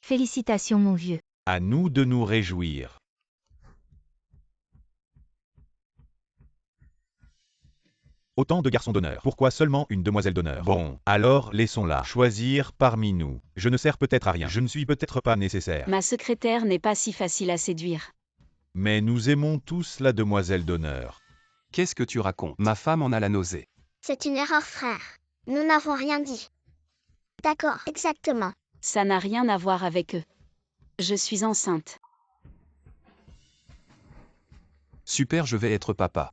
Félicitations mon vieux. À nous de nous réjouir. Autant de garçons d'honneur. Pourquoi seulement une demoiselle d'honneur? Bon, alors laissons-la choisir parmi nous. Je ne sers peut-être à rien. Je ne suis peut-être pas nécessaire. Ma secrétaire n'est pas si facile à séduire. Mais nous aimons tous la demoiselle d'honneur. Qu'est-ce que tu racontes? Ma femme en a la nausée. C'est une erreur, frère. Nous n'avons rien dit. D'accord, exactement. Ça n'a rien à voir avec eux. Je suis enceinte. Super, je vais être papa.